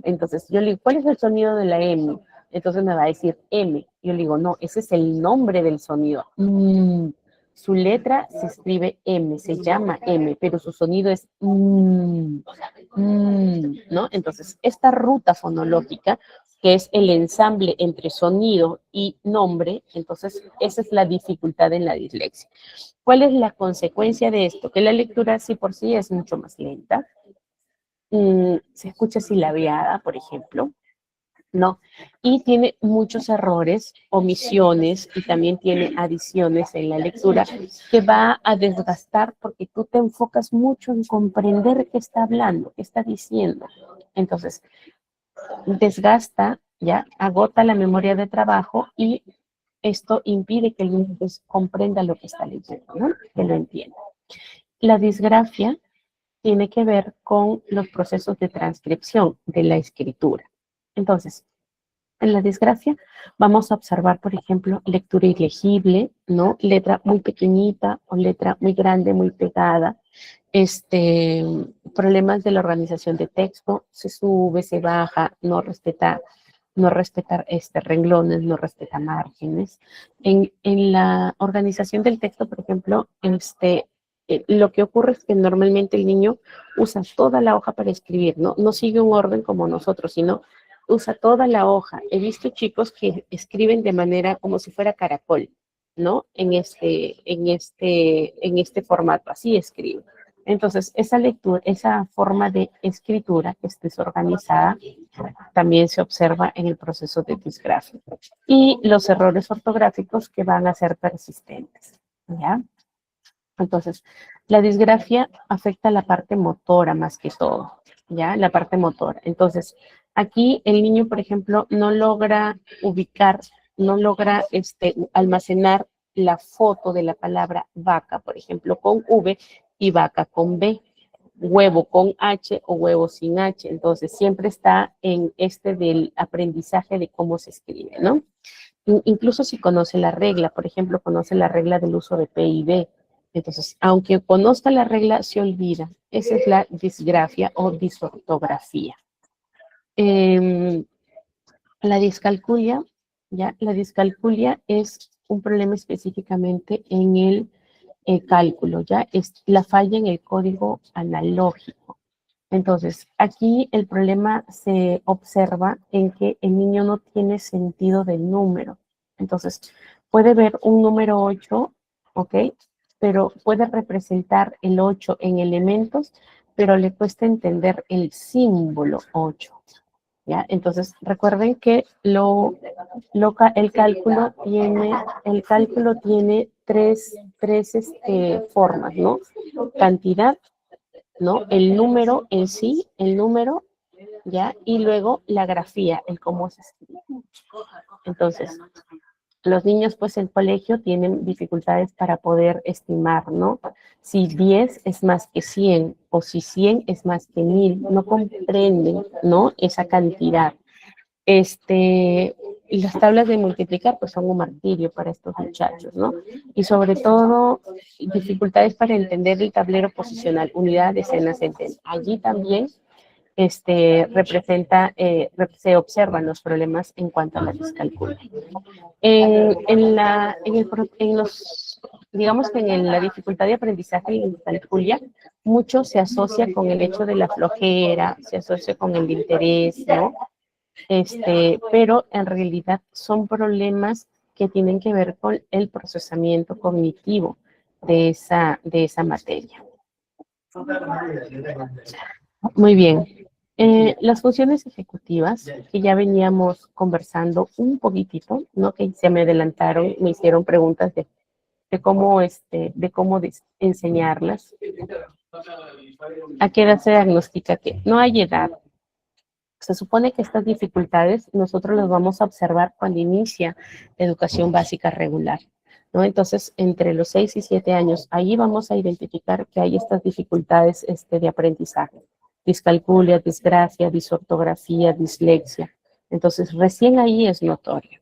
Entonces, yo le digo, ¿cuál es el sonido de la M? Entonces me va a decir M. Yo le digo, no, ese es el nombre del sonido. Su letra se escribe M, se llama M, pero su sonido es ¿no? Entonces, esta ruta fonológica, que es el ensamble entre sonido y nombre, entonces esa es la dificultad en la dislexia. ¿Cuál es la consecuencia de esto? Que la lectura sí por sí es mucho más lenta. Se escucha silabeada, por ejemplo, ¿no? Y tiene muchos errores, omisiones y también tiene adiciones en la lectura que va a desgastar porque tú te enfocas mucho en comprender qué está hablando, qué está diciendo. Entonces, desgasta, ya, agota la memoria de trabajo y esto impide que el niño pues, comprenda lo que está leyendo, ¿no? Que lo entienda. La disgrafia tiene que ver con los procesos de transcripción de la escritura. Entonces, en la disgrafia vamos a observar, por ejemplo, lectura ilegible, ¿no? Letra muy pequeñita o letra muy grande, muy pegada. Problemas de la organización de texto, se sube, se baja, no respetar renglones, no respeta márgenes. En la organización del texto, por ejemplo, lo que ocurre es que normalmente el niño usa toda la hoja para escribir, ¿no? No sigue un orden como nosotros, sino usa toda la hoja. He visto chicos que escriben de manera como si fuera caracol, ¿no? En este formato, así escribe. Entonces, esa lectura, esa forma de escritura que es desorganizada, también se observa en el proceso de disgrafia. Y los errores ortográficos que van a ser persistentes, ¿ya? Entonces, la disgrafia afecta la parte motora más que todo, ¿ya? La parte motora. Entonces, aquí el niño, por ejemplo, no logra ubicar, no logra almacenar la foto de la palabra vaca, por ejemplo, con V y vaca con B, huevo con H o huevo sin H. Entonces, siempre está en del aprendizaje de cómo se escribe, ¿no? Incluso si conoce la regla, por ejemplo, conoce la regla del uso de P y B. Entonces, aunque conozca la regla, se olvida. Esa es la disgrafia o disortografía. La discalculia, ¿ya? La discalculia es un problema específicamente en el cálculo, ¿ya? Es la falla en el código analógico. Entonces, aquí el problema se observa en que el niño no tiene sentido del número. Entonces, puede ver un número 8, ¿ok? Pero puede representar el 8 en elementos, pero le cuesta entender el símbolo 8, ¿ya? Entonces, recuerden que el cálculo tiene tres formas, ¿no? Cantidad, ¿no? El número en sí, el número, ¿ya? Y luego la grafía, el cómo se escribe. Entonces, los niños, pues, en colegio tienen dificultades para poder estimar, ¿no? Si 10 es más que 100 o si 100 es más que 1000, no comprenden, ¿no? Esa cantidad. Y las tablas de multiplicar, pues, son un martirio para estos muchachos, ¿no? Y sobre todo, dificultades para entender el tablero posicional, unidad, decenas, centenas. Allí también se observan los problemas en cuanto a la discalculia. Digamos que en la dificultad de aprendizaje y discalculia, mucho se asocia con el hecho de la flojera, se asocia con el interés, ¿no? Pero en realidad son problemas que tienen que ver con el procesamiento cognitivo de esa materia. Muy bien. Las funciones ejecutivas, que ya veníamos conversando un poquitito, ¿no? Que se me adelantaron, me hicieron preguntas de enseñarlas. ¿A qué edad se diagnostica que no hay edad? Se supone que estas dificultades nosotros las vamos a observar cuando inicia la educación básica regular, ¿no? Entonces, entre los 6 y 7 años, ahí vamos a identificar que hay estas dificultades de aprendizaje. Discalculia, disgrafia, disortografía, dislexia. Entonces, recién ahí es notorio.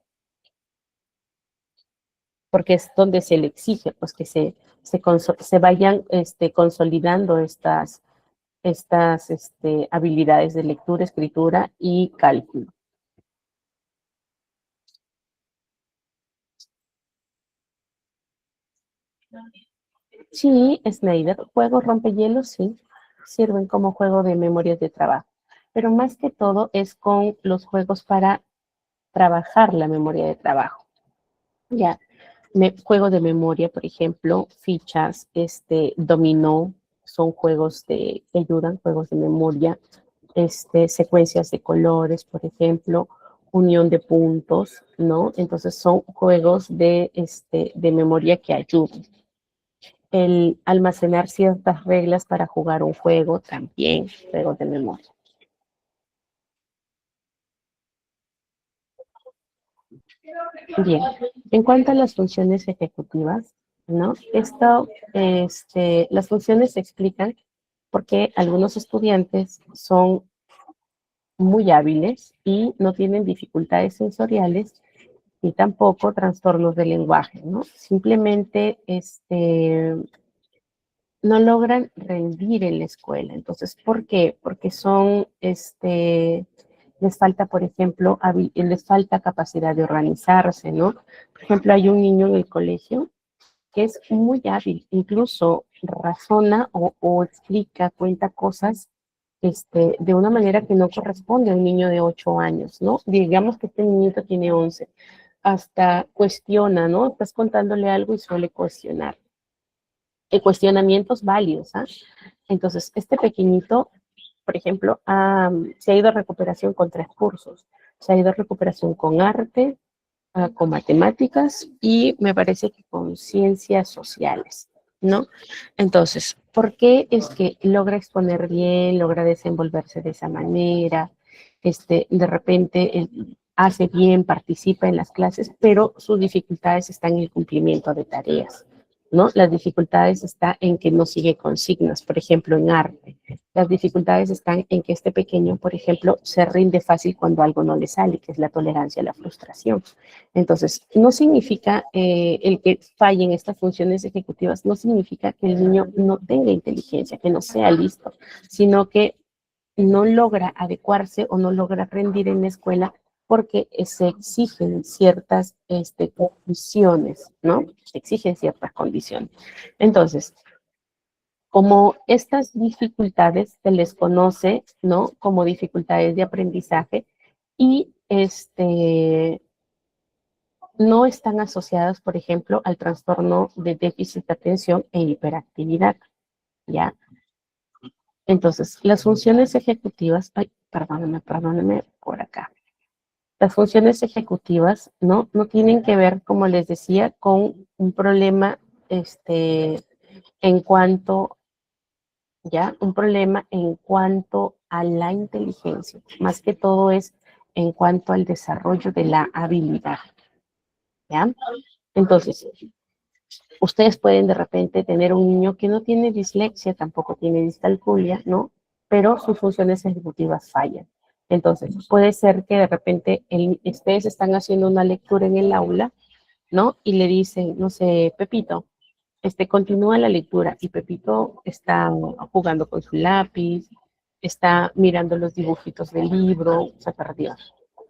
Porque es donde se le exige, pues, que se vayan consolidando estas habilidades de lectura, escritura y cálculo. Sí, Snyder, juegos rompehielos, sí, sirven como juego de memorias de trabajo, pero más que todo es con los juegos para trabajar la memoria de trabajo. Ya, juego de memoria, por ejemplo, fichas, dominó, son juegos que ayudan, juegos de memoria, secuencias de colores, por ejemplo, unión de puntos, ¿no? Entonces son juegos de memoria que ayudan. El almacenar ciertas reglas para jugar un juego, también juegos de memoria. Bien, en cuanto a las funciones ejecutivas, ¿no? Las funciones explican por qué algunos estudiantes son muy hábiles y no tienen dificultades sensoriales y tampoco trastornos del lenguaje, ¿no? Simplemente no logran rendir en la escuela. Entonces, ¿por qué? Porque les falta, por ejemplo, les falta capacidad de organizarse, ¿no? Por ejemplo, hay un niño en el colegio que es muy hábil, incluso razona o explica, cuenta cosas de una manera que no corresponde a un niño de 8 años, ¿no? Digamos que este niñito tiene 11, hasta cuestiona, ¿no? Estás contándole algo y suele cuestionar. Cuestionamientos válidos, ¿ah? Entonces, este pequeñito, por ejemplo, se ha ido a recuperación con 3 cursos. Se ha ido a recuperación con arte, con matemáticas y me parece que con ciencias sociales, ¿no? Entonces, ¿por qué es que logra exponer bien, logra desenvolverse de esa manera? De repente hace bien, participa en las clases, pero sus dificultades están en el cumplimiento de tareas, ¿no? Las dificultades están en que no sigue consignas, por ejemplo, en arte. Las dificultades están en que este pequeño, por ejemplo, se rinde fácil cuando algo no le sale, que es la tolerancia a la frustración. Entonces, no significa el que fallen estas funciones ejecutivas, no significa que el niño no tenga inteligencia, que no sea listo, sino que no logra adecuarse o no logra rendir en la escuela porque se exigen ciertas condiciones, ¿no? Se exigen ciertas condiciones. Entonces, como estas dificultades se les conoce, ¿no? Como dificultades de aprendizaje y no están asociadas, por ejemplo, al trastorno de déficit de atención e hiperactividad, ¿ya? Entonces, las funciones ejecutivas, ay, perdónenme por acá. Las funciones ejecutivas, ¿no? No tienen que ver, como les decía, con un problema, en cuanto, ¿ya? Un problema en cuanto a la inteligencia. Más que todo es en cuanto al desarrollo de la habilidad, ¿ya? Entonces, ustedes pueden de repente tener un niño que no tiene dislexia, tampoco tiene discalculia, ¿no? Pero sus funciones ejecutivas fallan. Entonces, puede ser que de repente ustedes están haciendo una lectura en el aula, ¿no? Y le dicen, no sé, Pepito, continúa la lectura y Pepito está jugando con su lápiz, está mirando los dibujitos del libro, se perdió,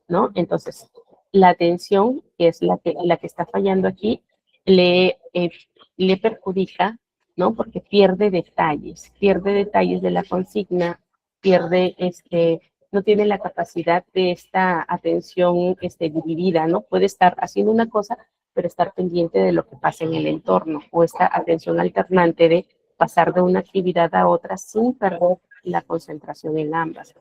¿no? Entonces, la atención, que es la que está fallando aquí, le perjudica, ¿no? Porque pierde detalles de la consigna, pierde, no tiene la capacidad de esta atención, dividida, ¿no? Puede estar haciendo una cosa, pero estar pendiente de lo que pasa en el entorno, o esta atención alternante de pasar de una actividad a otra sin perder la concentración en ambas.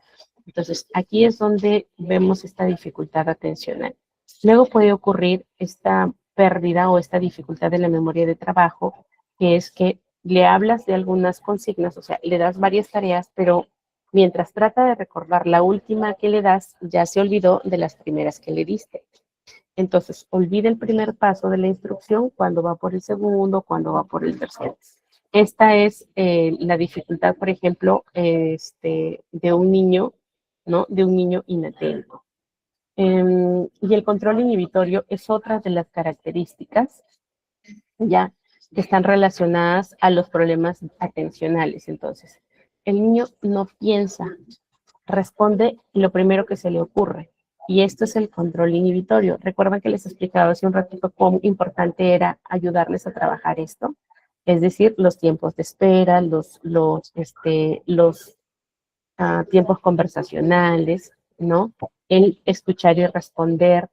Entonces, aquí es donde vemos esta dificultad atencional. Luego puede ocurrir esta pérdida o esta dificultad de la memoria de trabajo, que es que le hablas de algunas consignas, o sea, le das varias tareas, pero mientras trata de recordar la última que le das, ya se olvidó de las primeras que le diste. Entonces, olvida el primer paso de la instrucción cuando va por el segundo, cuando va por el tercero. Esta es la dificultad, por ejemplo, de un niño, ¿no? De un niño inatento. Y el control inhibitorio es otra de las características, ya, que están relacionadas a los problemas atencionales. Entonces, el niño no piensa, responde lo primero que se le ocurre. Y esto es el control inhibitorio. Recuerdan que les explicaba hace un ratito cómo importante era ayudarles a trabajar esto. Es decir, los tiempos de espera, los tiempos conversacionales, ¿no? El escuchar y responder,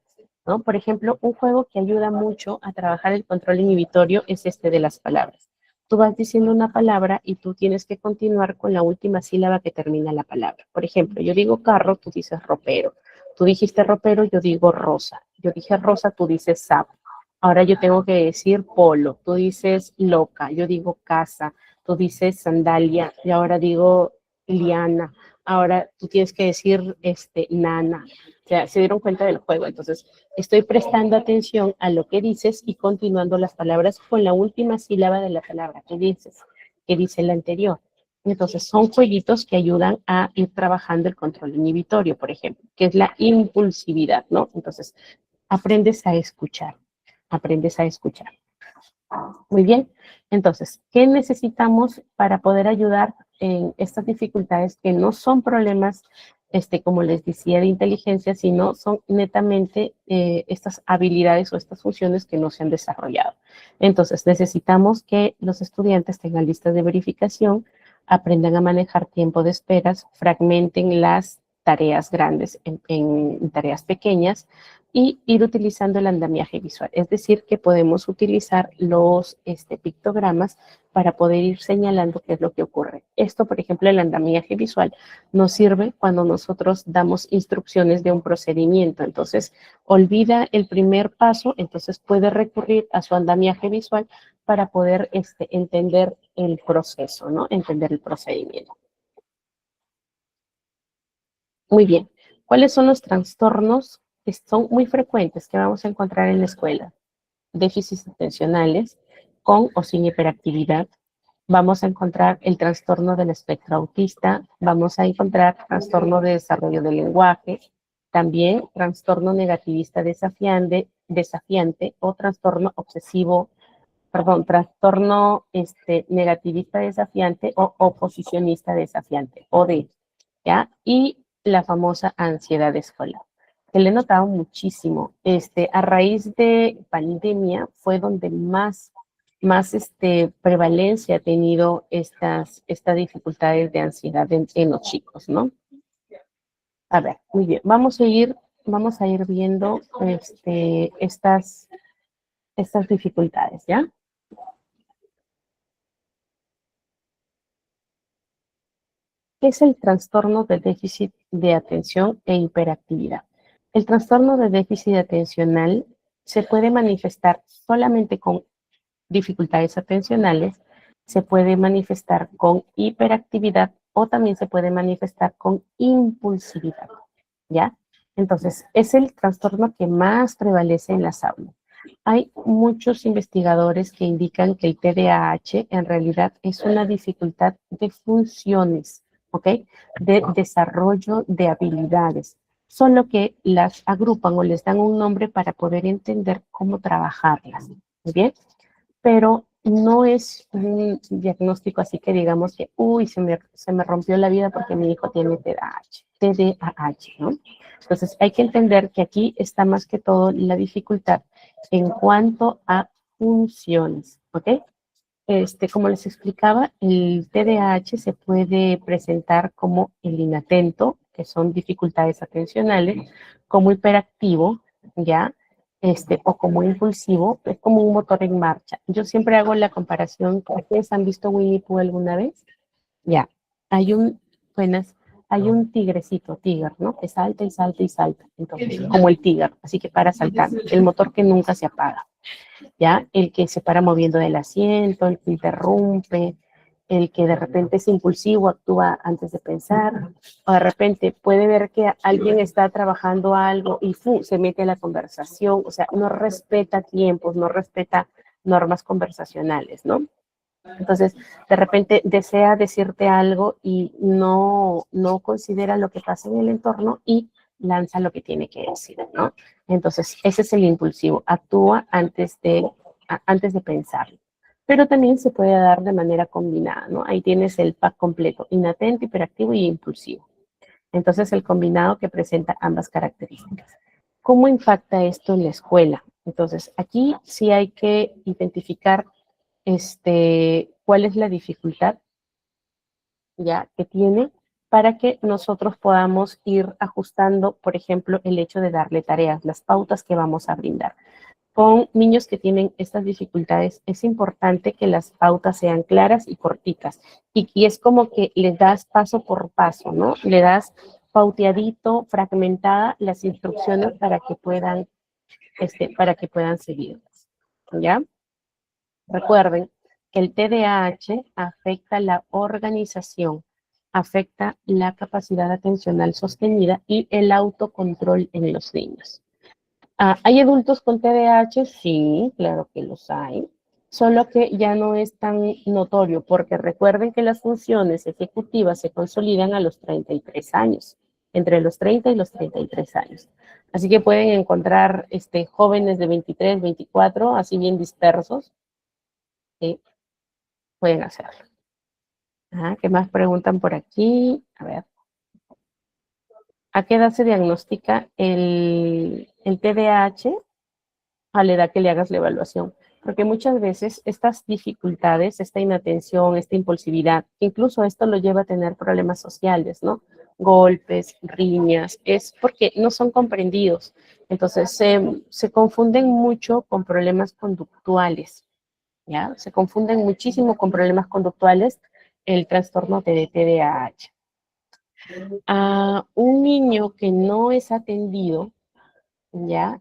¿no? Por ejemplo, un juego que ayuda mucho a trabajar el control inhibitorio es este de las palabras. Tú vas diciendo una palabra y tú tienes que continuar con la última sílaba que termina la palabra. Por ejemplo, yo digo carro, tú dices ropero. Tú dijiste ropero, yo digo rosa. Yo dije rosa, tú dices sapo. Ahora yo tengo que decir polo. Tú dices loca, yo digo casa. Tú dices sandalia, y ahora digo liana. Ahora tú tienes que decir nana. O sea, se dieron cuenta del juego. Entonces, estoy prestando atención a lo que dices y continuando las palabras con la última sílaba de la palabra que dice la anterior. Entonces, son jueguitos que ayudan a ir trabajando el control inhibitorio, por ejemplo, que es la impulsividad, ¿no? Entonces, aprendes a escuchar, aprendes a escuchar. Muy bien. Entonces, ¿qué necesitamos para poder ayudar en estas dificultades que no son problemas, como les decía, de inteligencia, sino son netamente estas habilidades o estas funciones que no se han desarrollado? Entonces, necesitamos que los estudiantes tengan listas de verificación, aprendan a manejar tiempo de esperas, fragmenten las tareas grandes en tareas pequeñas, y ir utilizando el andamiaje visual. Es decir, que podemos utilizar los pictogramas para poder ir señalando qué es lo que ocurre. Esto, por ejemplo, el andamiaje visual nos sirve cuando nosotros damos instrucciones de un procedimiento. Entonces, olvida el primer paso, entonces puede recurrir a su andamiaje visual para poder entender el proceso, ¿no? Entender el procedimiento. Muy bien. ¿Cuáles son los trastornos que son muy frecuentes que vamos a encontrar en la escuela? Déficits atencionales, con o sin hiperactividad. Vamos a encontrar el trastorno del espectro autista. Vamos a encontrar trastorno de desarrollo del lenguaje. También trastorno negativista desafiante o trastorno trastorno negativista desafiante o oposicionista desafiante, OD, ¿ya? Y la famosa ansiedad escolar, que le he notado muchísimo. A raíz de pandemia fue donde más prevalencia ha tenido estas dificultades de ansiedad en los chicos, ¿no? A ver, muy bien. Vamos a ir viendo estas dificultades, ¿ya? ¿Qué es el trastorno de déficit de atención e hiperactividad? El trastorno de déficit atencional se puede manifestar solamente con dificultades atencionales, se puede manifestar con hiperactividad o también se puede manifestar con impulsividad, ¿ya? Entonces, es el trastorno que más prevalece en las aulas. Hay muchos investigadores que indican que el TDAH en realidad es una dificultad de funciones, ¿ok? De desarrollo de habilidades, solo que las agrupan o les dan un nombre para poder entender cómo trabajarlas, ¿muy bien? Pero no es un diagnóstico así que digamos que, uy, se me rompió la vida porque mi hijo tiene TDAH, ¿no? Entonces hay que entender que aquí está más que todo la dificultad en cuanto a funciones, ¿ok? Como les explicaba, el TDAH se puede presentar como el inatento, que son dificultades atencionales, como hiperactivo, ¿ya? O como impulsivo, es como un motor en marcha. Yo siempre hago la comparación, ¿ustedes han visto Winnie Pooh alguna vez? Ya, hay un tigre, ¿no? Que salta y salta y salta, entonces, como el tigre, así que para saltar, el motor que nunca se apaga. ¿ya? El que se para moviendo del asiento, el que interrumpe, el que de repente es impulsivo, actúa antes de pensar, o de repente puede ver que alguien está trabajando algo y se mete a la conversación, o sea, no respeta tiempos, no respeta normas conversacionales, ¿no? Entonces, de repente desea decirte algo y no considera lo que pasa en el entorno y lanza lo que tiene que decir, ¿no? Entonces, ese es el impulsivo, actúa antes de pensarlo. Pero también se puede dar de manera combinada, ¿no? Ahí tienes el pack completo, inatento, hiperactivo y impulsivo. Entonces, el combinado que presenta ambas características. ¿Cómo impacta esto en la escuela? Entonces, aquí sí hay que identificar cuál es la dificultad ya que tiene para que nosotros podamos ir ajustando, por ejemplo, el hecho de darle tareas, las pautas que vamos a brindar. Con niños que tienen estas dificultades, es importante que las pautas sean claras y cortitas. Y es como que les das paso por paso, ¿no? Le das pauteadito, fragmentada las instrucciones para que puedan seguirlas, ¿ya? Recuerden que el TDAH afecta la organización, afecta la capacidad atencional sostenida y el autocontrol en los niños. ¿Hay adultos con TDAH? Sí, claro que los hay, solo que ya no es tan notorio, porque recuerden que las funciones ejecutivas se consolidan a los 33 años, entre los 30 y los 33 años. Así que pueden encontrar jóvenes de 23, 24, así bien dispersos, ¿sí? Pueden hacerlo. ¿Qué más preguntan por aquí? A ver. ¿A qué edad se diagnostica el TDAH? A la edad que le hagas la evaluación. Porque muchas veces estas dificultades, esta inatención, esta impulsividad, incluso esto lo lleva a tener problemas sociales, ¿no? Golpes, riñas, es porque no son comprendidos. Entonces se confunden mucho con problemas conductuales, ¿ya? Se confunden muchísimo con problemas conductuales el trastorno de TDAH. A un niño que no es atendido, ¿ya?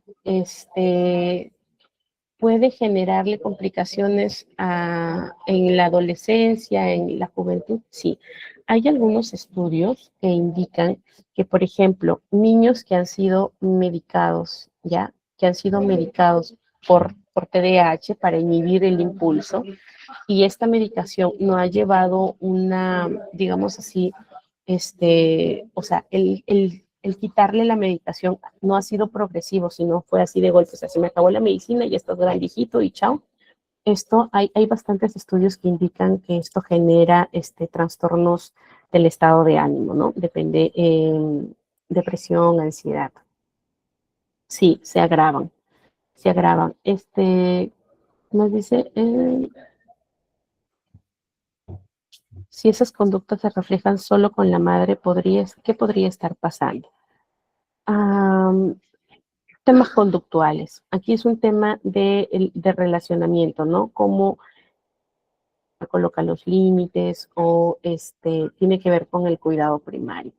Puede generarle complicaciones en la adolescencia, en la juventud, sí. Hay algunos estudios que indican que, por ejemplo, niños que han sido medicados, ¿ya? Que han sido medicados por TDAH para inhibir el impulso, y esta medicación no ha llevado una, digamos así, o sea, el quitarle la medicación no ha sido progresivo, sino fue así de golpe, o sea, se me acabó la medicina y ya estás grandijito y chao. Hay bastantes estudios que indican que esto genera trastornos del estado de ánimo, ¿no? Depende, depresión, ansiedad. Sí, se agravan, se agravan. Nos dice, si esas conductas se reflejan solo con la madre, ¿qué podría estar pasando? Temas conductuales. Aquí es un tema de relacionamiento, ¿no? Cómo coloca los límites o tiene que ver con el cuidado primario.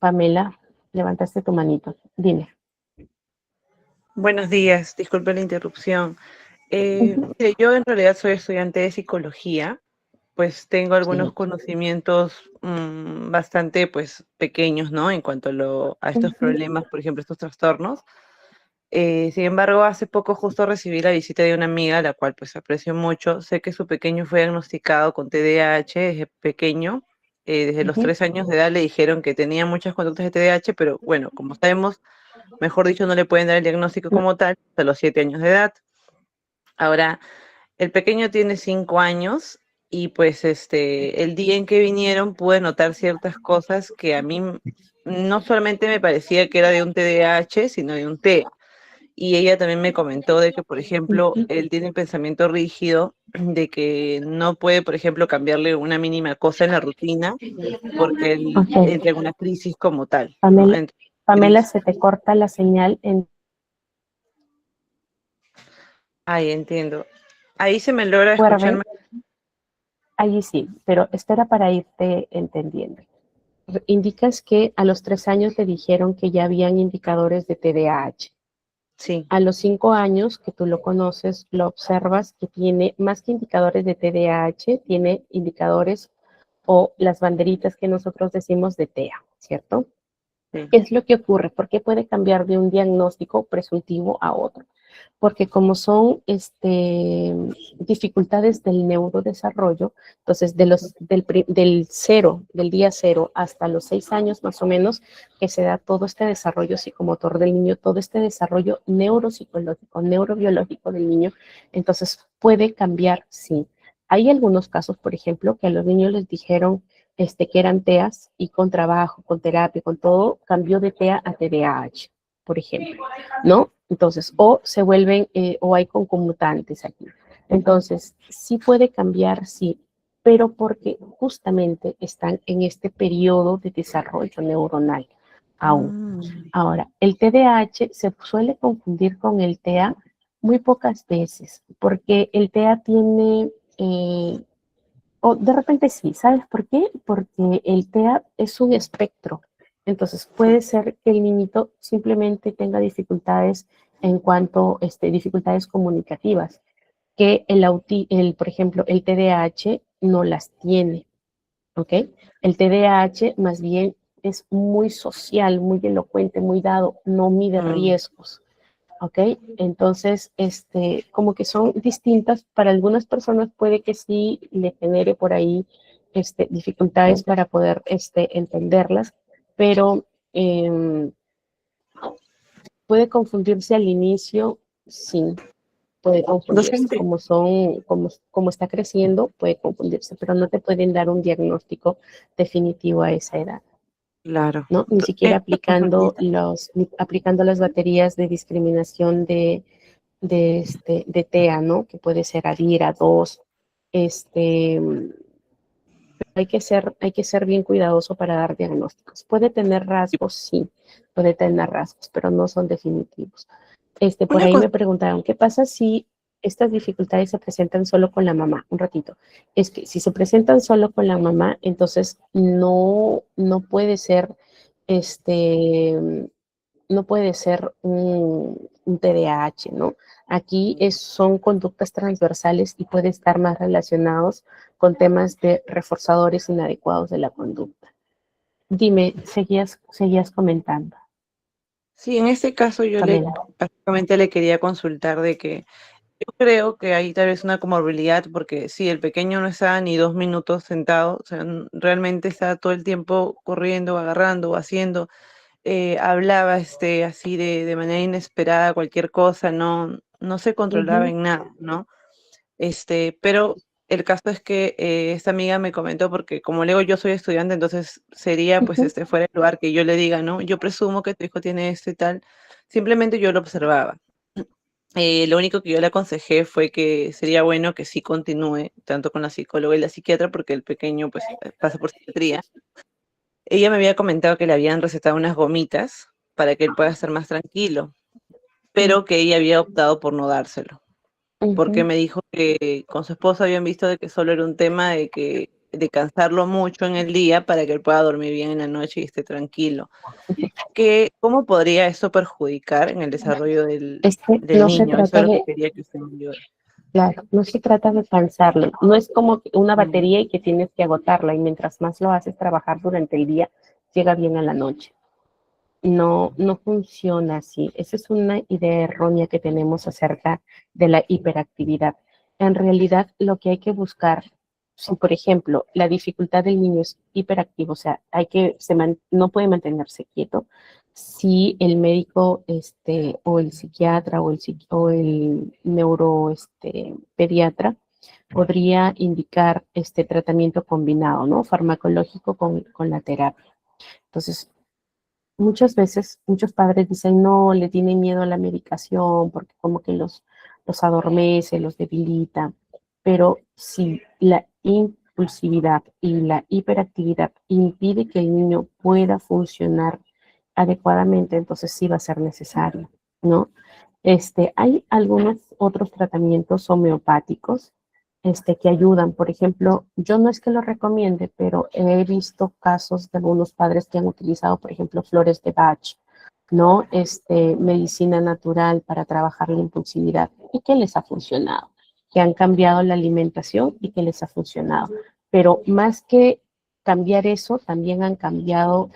Pamela, levantaste tu manito. Dime.
Buenos días, disculpe la interrupción. Mire, yo en realidad soy estudiante de psicología, pues tengo algunos
Sí.
conocimientos bastante pues pequeños, ¿no? En cuanto a estos problemas, por ejemplo, estos trastornos. Sin embargo, hace poco justo recibí la visita de una amiga, la cual pues aprecio mucho. Sé que su pequeño fue diagnosticado con TDAH desde pequeño. Desde los 3 años de edad le dijeron que tenía muchas conductas de TDAH, pero bueno, como sabemos, mejor dicho, no le pueden dar el diagnóstico como tal hasta los 7 años de edad. Ahora, el pequeño tiene 5 años y pues el día en que vinieron pude notar ciertas cosas que a mí no solamente me parecía que era de un TDAH, sino de un TEA. Y ella también me comentó de que, por ejemplo, él tiene un pensamiento rígido, de que no puede, por ejemplo, cambiarle una mínima cosa en la rutina, porque él
Ok.
entra en una crisis como tal, ¿no?
Pamela,
Entra en
Pamela,
crisis.
se te corta la señal
Ay, entiendo. Ahí se me logra
recuerden,
escucharme.
allí sí, pero espera para irte entendiendo. Indicas que a los 3 años te dijeron que ya habían indicadores de TDAH.
Sí.
A los 5 años que tú lo conoces, lo observas que tiene más que indicadores de TDAH, tiene indicadores o las banderitas que nosotros decimos de TEA, ¿cierto?
Sí.
¿Qué es lo que ocurre? ¿Por qué puede cambiar de un diagnóstico presuntivo a otro? Porque como son dificultades del neurodesarrollo, entonces del día cero hasta los 6 años más o menos, que se da todo este desarrollo psicomotor del niño, todo este desarrollo neuropsicológico, neurobiológico del niño, entonces puede cambiar, sí. Hay algunos casos, por ejemplo, que a los niños les dijeron que eran TEAs y con trabajo, con terapia, con todo, cambió de TEA a TDAH, por ejemplo, ¿no? Entonces, o se vuelven, o hay concomitantes aquí. Entonces, sí puede cambiar, sí, pero porque justamente están en este periodo de desarrollo neuronal aún. Ahora, el TDAH se suele confundir con el TEA muy pocas veces, porque el TEA tiene o de repente sí, ¿sabes por qué? Porque el TEA es un espectro. Entonces puede ser que el niñito simplemente tenga dificultades en cuanto a dificultades comunicativas, que por ejemplo, el TDAH no las tiene, ¿ok? El TDAH más bien es muy social, muy elocuente, muy dado, no mide riesgos. ¿Ok? Entonces, como que son distintas. Para algunas personas puede que sí le genere por ahí, dificultades para poder, entenderlas, pero puede confundirse al inicio, sí, puede confundirse.
Docente,
Como está creciendo, puede confundirse, pero no te pueden dar un diagnóstico definitivo a esa edad.
claro.
¿No? Ni siquiera
Consultita.
aplicando las baterías de discriminación de TEA, ¿no? Que puede ser ADIR, A2, este, hay que ser bien cuidadoso para dar diagnósticos. Puede tener rasgos, sí, puede tener rasgos, pero no son definitivos. Por
Una
ahí
cosa,
me preguntaron, ¿qué pasa si estas dificultades se presentan solo con la mamá? Un ratito. Es que si se presentan solo con la mamá, entonces no puede ser, no puede ser un TDAH, ¿no? Aquí son conductas transversales y puede estar más relacionados con temas de reforzadores inadecuados de la conducta. Dime, seguías comentando,
sí, en este caso
Pamela.
básicamente le quería consultar de que yo creo que hay tal vez una comorbilidad, porque sí, el pequeño no está ni 2 minutos sentado, o sea, realmente está todo el tiempo corriendo, agarrando o haciendo, hablaba así de manera inesperada cualquier cosa, no se controlaba
Ujú,
en nada, ¿no? Pero el caso es que esta amiga me comentó, porque como le digo, yo soy estudiante, entonces sería pues
ujú.
fuera el lugar que yo le diga, ¿no? Yo presumo que tu hijo tiene esto y tal, simplemente yo lo observaba. Lo único que yo le aconsejé fue que sería bueno que sí continúe, tanto con la psicóloga y la psiquiatra, porque el pequeño pues pasa por psiquiatría. Ella me había comentado que le habían recetado unas gomitas para que él pueda estar más tranquilo, pero que ella había optado por no dárselo, porque
Ujú.
me dijo que con su esposa habían visto de que solo era un tema de cansarlo mucho en el día para que él pueda dormir bien en la noche y esté tranquilo. ¿Cómo podría eso perjudicar en el desarrollo del
No se
niño? Eso es
trata
lo que
de,
quería que usted me ayude.
claro, no se trata de cansarlo. No es como una
Mm,
batería y que tienes que agotarla y mientras más lo haces trabajar durante el día, llega bien a la noche. No funciona así. Esa es una idea errónea que tenemos acerca de la hiperactividad. En realidad, lo que hay que buscar, si por ejemplo la dificultad del niño es hiperactivo, o sea, no puede mantenerse quieto, si el médico o el psiquiatra o el neuro pediatra podría indicar este tratamiento combinado, ¿no? Farmacológico con la terapia. Entonces, muchas veces, muchos padres dicen, no, le tienen miedo a la medicación porque como que los adormece, los debilita. Pero si la impulsividad y la hiperactividad impide que el niño pueda funcionar adecuadamente, entonces sí va a ser necesario, ¿no? Hay algunos otros tratamientos homeopáticos que ayudan. Por ejemplo, yo no es que lo recomiende, pero he visto casos de algunos padres que han utilizado, por ejemplo, flores de Bach ¿no? Medicina natural para trabajar la impulsividad y que les ha funcionado, que han cambiado la alimentación y que les ha funcionado. Pero más que cambiar eso, también han cambiado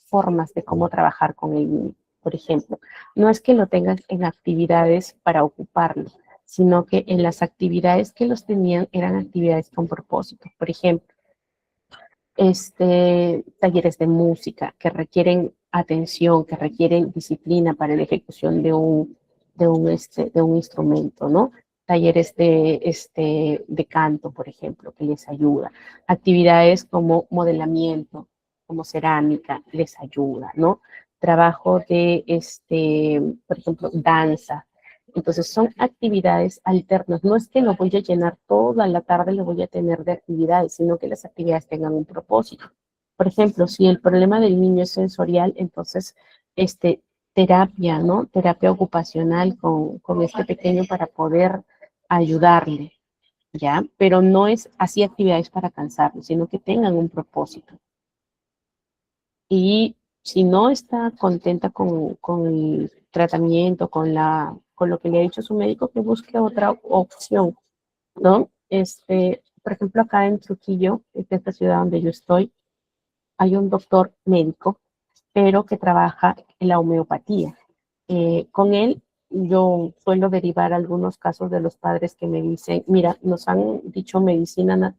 formas de cómo trabajar con el niño. Por ejemplo, no es que lo tengan en actividades para ocuparlo, sino que en las actividades que los tenían eran actividades con propósito. Por ejemplo, talleres de música que requieren atención, que requieren disciplina para la ejecución de un instrumento, ¿no? Talleres de canto, por ejemplo, que les ayuda. Actividades como modelamiento, como cerámica, les ayuda, ¿no? Trabajo por ejemplo, danza. Entonces son actividades alternas. No es que lo voy a llenar toda la tarde, lo voy a tener de actividades, sino que las actividades tengan un propósito. Por ejemplo, si el problema del niño es sensorial, entonces, terapia, ¿no? Terapia ocupacional con este pequeño para poder ayudarle, ¿ya? Pero no es así actividades para cansarlo, sino que tengan un propósito. Y si no está contenta con el tratamiento, con lo que le ha dicho su médico, que busque otra opción, ¿no? Por ejemplo, acá en Trujillo, en esta ciudad donde yo estoy, hay un doctor médico, pero que trabaja en la homeopatía. Con él yo suelo derivar algunos casos de los padres que me dicen, mira, nos han dicho medicina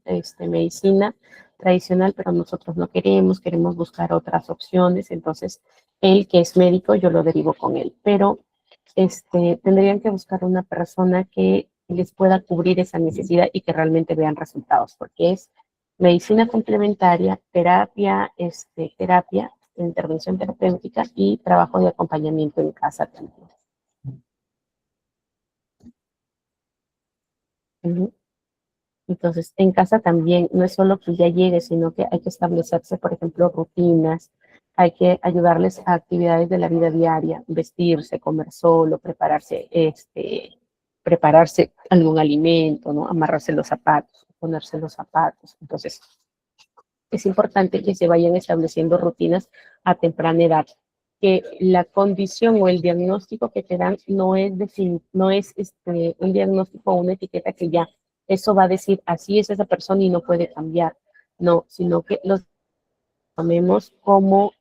tradicional, pero nosotros no queremos, queremos buscar otras opciones. Entonces, él que es médico, yo lo derivo con él, pero tendrían que buscar una persona que les pueda cubrir esa necesidad y que realmente vean resultados, porque es medicina complementaria, terapia, intervención terapéutica y trabajo de acompañamiento en casa también. Ujú. Entonces, en casa también no es solo que ya llegue, sino que hay que establecerse, por ejemplo, rutinas, hay que ayudarles a actividades de la vida diaria, vestirse, comer solo, prepararse algún alimento, ¿no? Amarrarse los zapatos, ponerse los zapatos. Entonces, es importante que se vayan estableciendo rutinas a temprana edad, que la condición o el diagnóstico que te dan no es un diagnóstico o una etiqueta que ya eso va a decir así es esa persona y no puede cambiar, no, sino que los tomemos como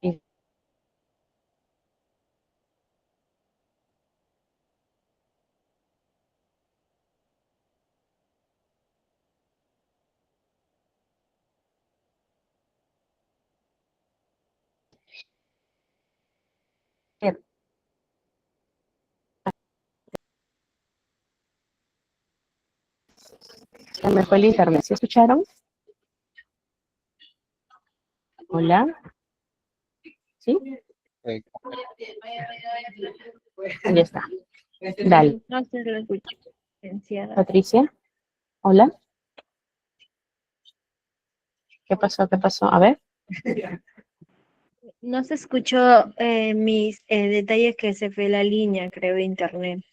se me fue el internet. ¿Sí escucharon? Hola, ¿sí?
Eh,
Ya está. Dale.
No se lo escucho, licenciada.
Patricia, hola. ¿Qué pasó? ¿Qué pasó? A ver.
No se escuchó mis detalles que se fue la línea, creo, de internet.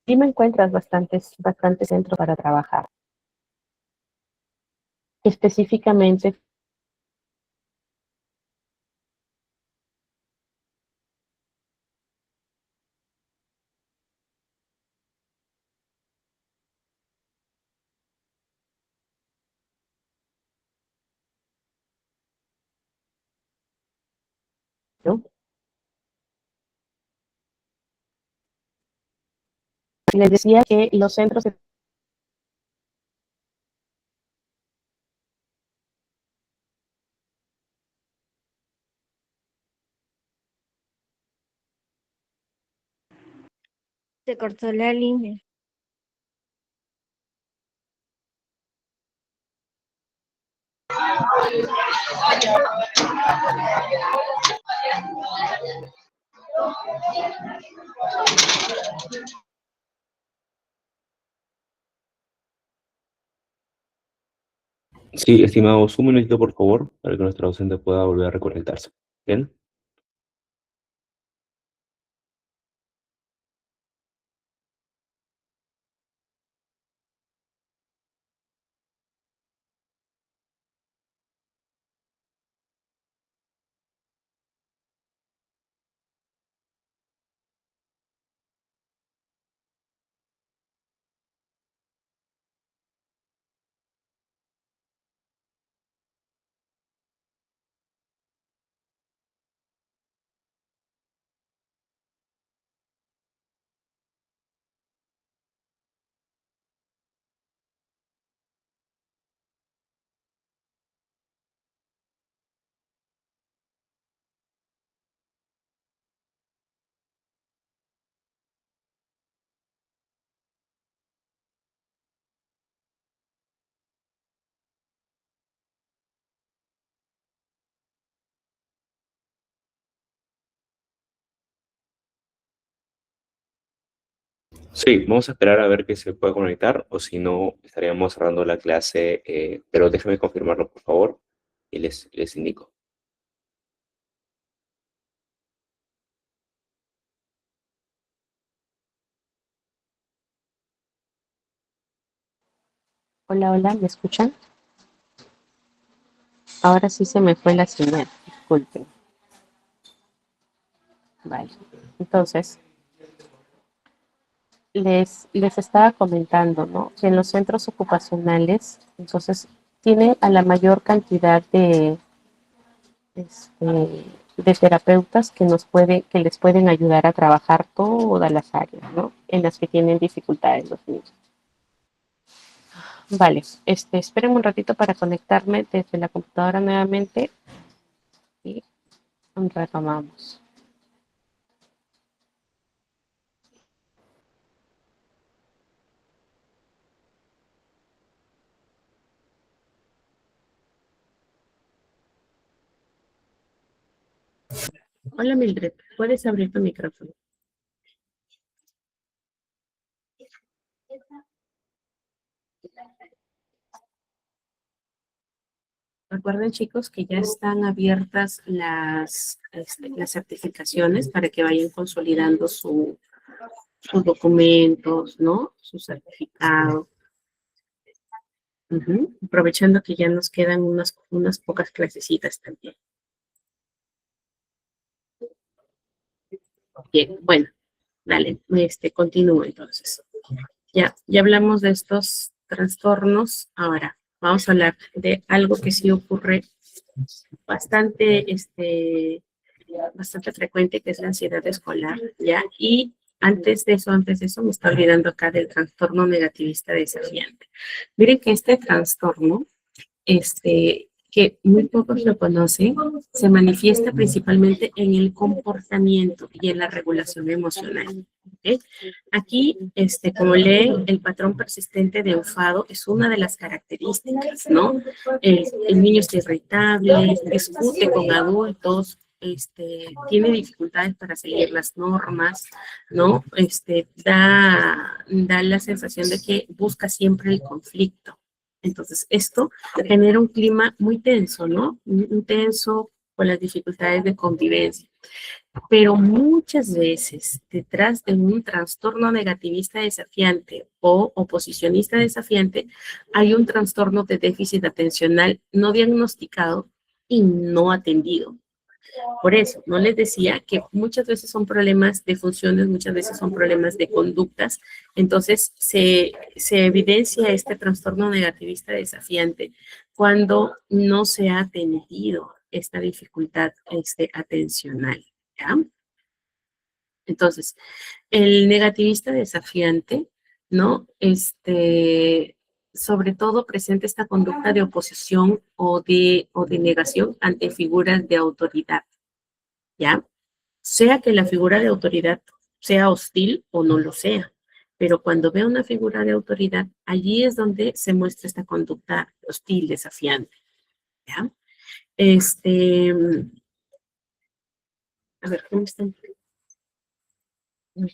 Sí me encuentras bastantes centros para trabajar. Específicamente, ¿no? Les decía que los centros
Se cortó la línea.
Sí, estimados, un minutito por favor, para que nuestra docente pueda volver a reconectarse. ¿Bien? Sí, vamos a esperar a ver que se pueda conectar o si no, estaríamos cerrando la clase, pero déjame confirmarlo, por favor, y les indico.
Hola, hola, ¿me escuchan? Ahora sí se me fue la señal, disculpen. Vale, entonces, les estaba comentando, ¿no? Que en los centros ocupacionales, entonces, tiene a la mayor cantidad de terapeutas que les pueden ayudar a trabajar todas las áreas, ¿no? En las que tienen dificultades los niños. Vale, esperen un ratito para conectarme desde la computadora nuevamente y retomamos. Hola Mildred, ¿puedes abrir tu micrófono? Recuerden chicos que ya están abiertas las certificaciones para que vayan consolidando sus documentos, ¿no? Su certificado. Aprovechando que ya nos quedan unas pocas clasecitas también. Bien, bueno, dale, continúo entonces. Ya hablamos de estos trastornos. Ahora, vamos a hablar de algo que sí ocurre bastante, bastante frecuente, que es la ansiedad escolar, ¿ya? Y antes de eso, me está olvidando acá del trastorno negativista desafiante. Miren que este trastorno, que muy pocos lo conocen, se manifiesta principalmente en el comportamiento y en la regulación emocional. ¿Okay? Aquí, como lee, el patrón persistente de enfado es una de las características, ¿no? El niño está irritable, discute con adultos, tiene dificultades para seguir las normas, ¿no? Da la sensación de que busca siempre el conflicto. Entonces, esto genera un clima muy tenso, ¿no? Un tenso con las dificultades de convivencia. Pero muchas veces, detrás de un trastorno negativista desafiante o oposicionista desafiante, hay un trastorno de déficit atencional no diagnosticado y no atendido. Por eso, no les decía que muchas veces son problemas de funciones, muchas veces son problemas de conductas. Entonces, se evidencia este trastorno negativista desafiante cuando no se ha atendido esta dificultad atencional, ¿ya? Entonces, el negativista desafiante, ¿no? Sobre todo presenta esta conducta de oposición o de negación ante figuras de autoridad, ¿ya? Sea que la figura de autoridad sea hostil o no lo sea, pero cuando ve una figura de autoridad, allí es donde se muestra esta conducta hostil, desafiante, ¿ya? A ver, ¿cómo están?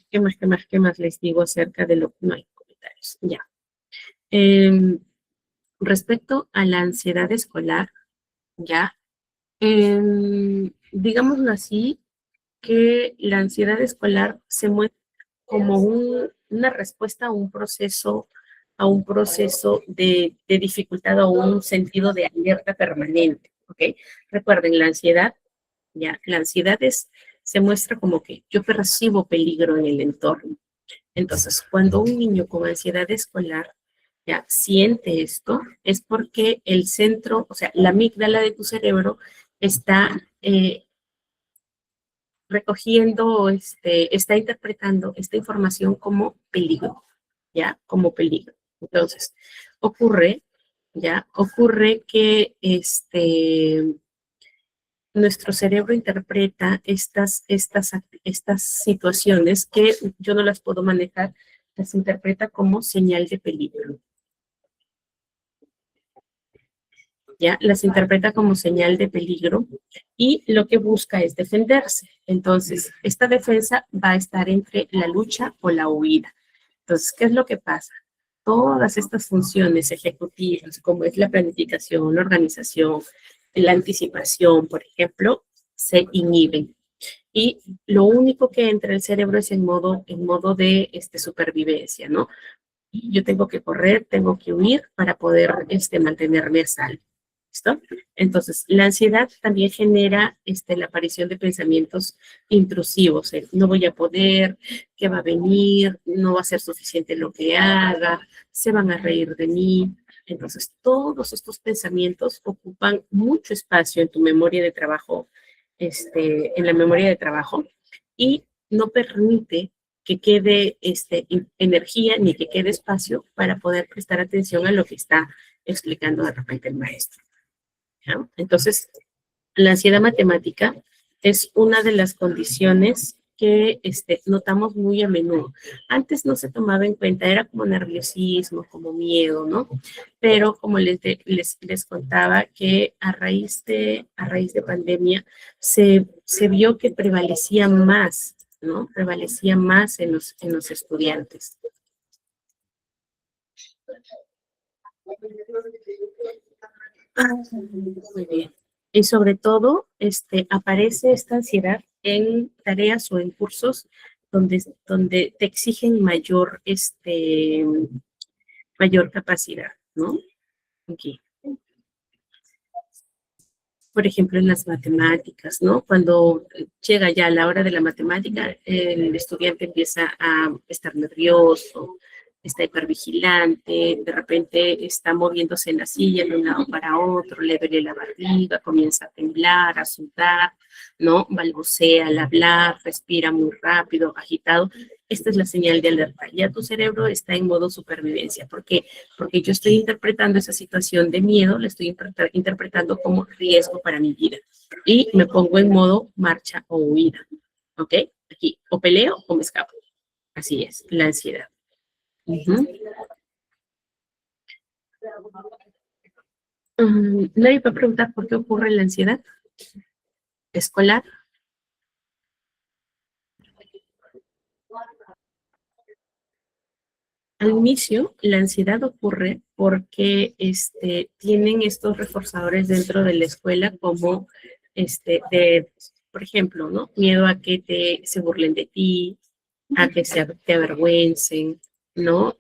¿Qué más les digo acerca de lo que no hay comentarios? Ya. Respecto a la ansiedad escolar, ya, digámoslo así, que la ansiedad escolar se muestra como una respuesta a un proceso de dificultad o un sentido de alerta permanente, ¿ok? Recuerden, la ansiedad, ya, la ansiedad se muestra como que yo percibo peligro en el entorno. Entonces, cuando un niño con ansiedad escolar ya siente esto, es porque el centro, o sea, la amígdala de tu cerebro está recogiendo, está interpretando esta información como peligro, ¿ya? Como peligro. Entonces, ocurre que nuestro cerebro interpreta estas situaciones que yo no las puedo manejar, las interpreta como señal de peligro. ¿Ya? Las interpreta como señal de peligro y lo que busca es defenderse. Entonces, esta defensa va a estar entre la lucha o la huida. Entonces, ¿qué es lo que pasa? Todas estas funciones ejecutivas, como es la planificación, la organización, la anticipación, por ejemplo, se inhiben. Y lo único que entra al cerebro es en modo de supervivencia, ¿no? Yo tengo que correr, tengo que huir para poder mantenerme a salvo. ¿Listo? Entonces, la ansiedad también genera la aparición de pensamientos intrusivos. No voy a poder, ¿qué va a venir? No va a ser suficiente lo que haga, se van a reír de mí. Entonces, todos estos pensamientos ocupan mucho espacio en tu memoria de trabajo, en la memoria de trabajo, y no permite que quede energía ni que quede espacio para poder prestar atención a lo que está explicando de repente el maestro. ¿Ya? Entonces, la ansiedad matemática es una de las condiciones que notamos muy a menudo. Antes no se tomaba en cuenta, era como nerviosismo, como miedo, ¿no? Pero como les contaba que a raíz de pandemia se vio que prevalecía más, ¿no? Prevalecía más en los estudiantes. Muy bien. Y sobre todo, aparece esta ansiedad en tareas o en cursos donde te exigen mayor capacidad, ¿no? Aquí. Por ejemplo, en las matemáticas, ¿no? Cuando llega ya la hora de la matemática, el estudiante empieza a estar nervioso, está hipervigilante, de repente está moviéndose en la silla de un lado para otro, le duele la barriga, comienza a temblar, a sudar, ¿no? Balbucea al hablar, respira muy rápido, agitado. Esta es la señal de alerta. Ya tu cerebro está en modo supervivencia. ¿Por qué? Porque yo estoy interpretando esa situación de miedo, la estoy interpretando como riesgo para mi vida. Y me pongo en modo marcha o huida. ¿Ok? Aquí, o peleo o me escapo. Así es, la ansiedad. Nadie va a preguntar por qué ocurre la ansiedad escolar. Al inicio, la ansiedad ocurre porque tienen estos reforzadores dentro de la escuela como, por ejemplo, ¿no? Miedo a que se burlen de ti, a que te avergüencen, ¿no?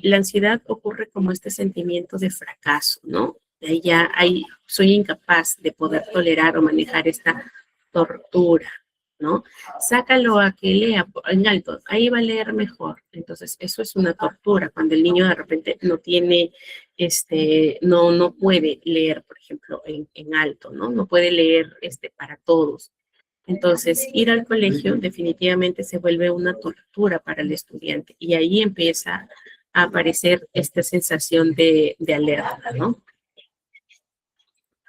La ansiedad ocurre como este sentimiento de fracaso, ¿no? De ahí soy incapaz de poder tolerar o manejar esta tortura, ¿no? Sácalo a que lea en alto, ahí va a leer mejor. Entonces, eso es una tortura, cuando el niño de repente no tiene, no puede leer, por ejemplo, en alto, ¿no? No puede leer para todos. Entonces, ir al colegio definitivamente se vuelve una tortura para el estudiante y ahí empieza a aparecer esta sensación de alerta, ¿no?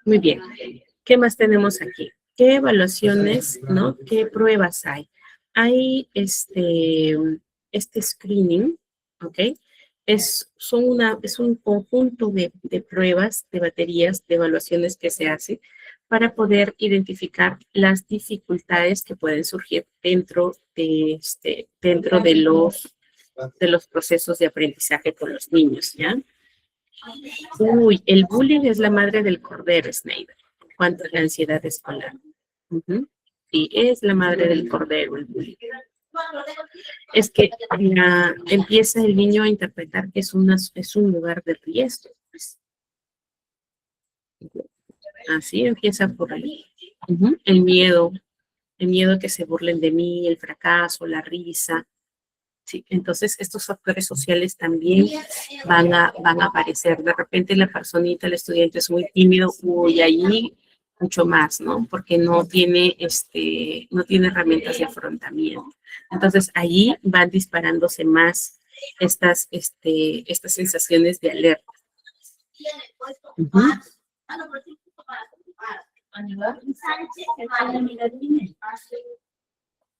Muy bien. ¿Qué más tenemos aquí? ¿Qué evaluaciones, no? ¿Qué pruebas hay? Hay este screening, ¿ok? Es un conjunto de pruebas, de baterías, de evaluaciones que se hace para poder identificar las dificultades que pueden surgir dentro de los procesos de aprendizaje con los niños, ¿ya? Uy, el bullying es la madre del cordero, Snyder, en cuanto a la ansiedad escolar. Sí, es la madre del cordero, el bullying. Es que empieza el niño a interpretar que es un lugar de riesgo. Así empieza por ahí. El miedo a que se burlen de mí, el fracaso, la risa. Sí, entonces estos factores sociales también van a aparecer. De repente la personita, el estudiante es muy tímido, y ahí mucho más, ¿no? Porque no tiene herramientas de afrontamiento. Entonces allí van disparándose más estas sensaciones de alerta.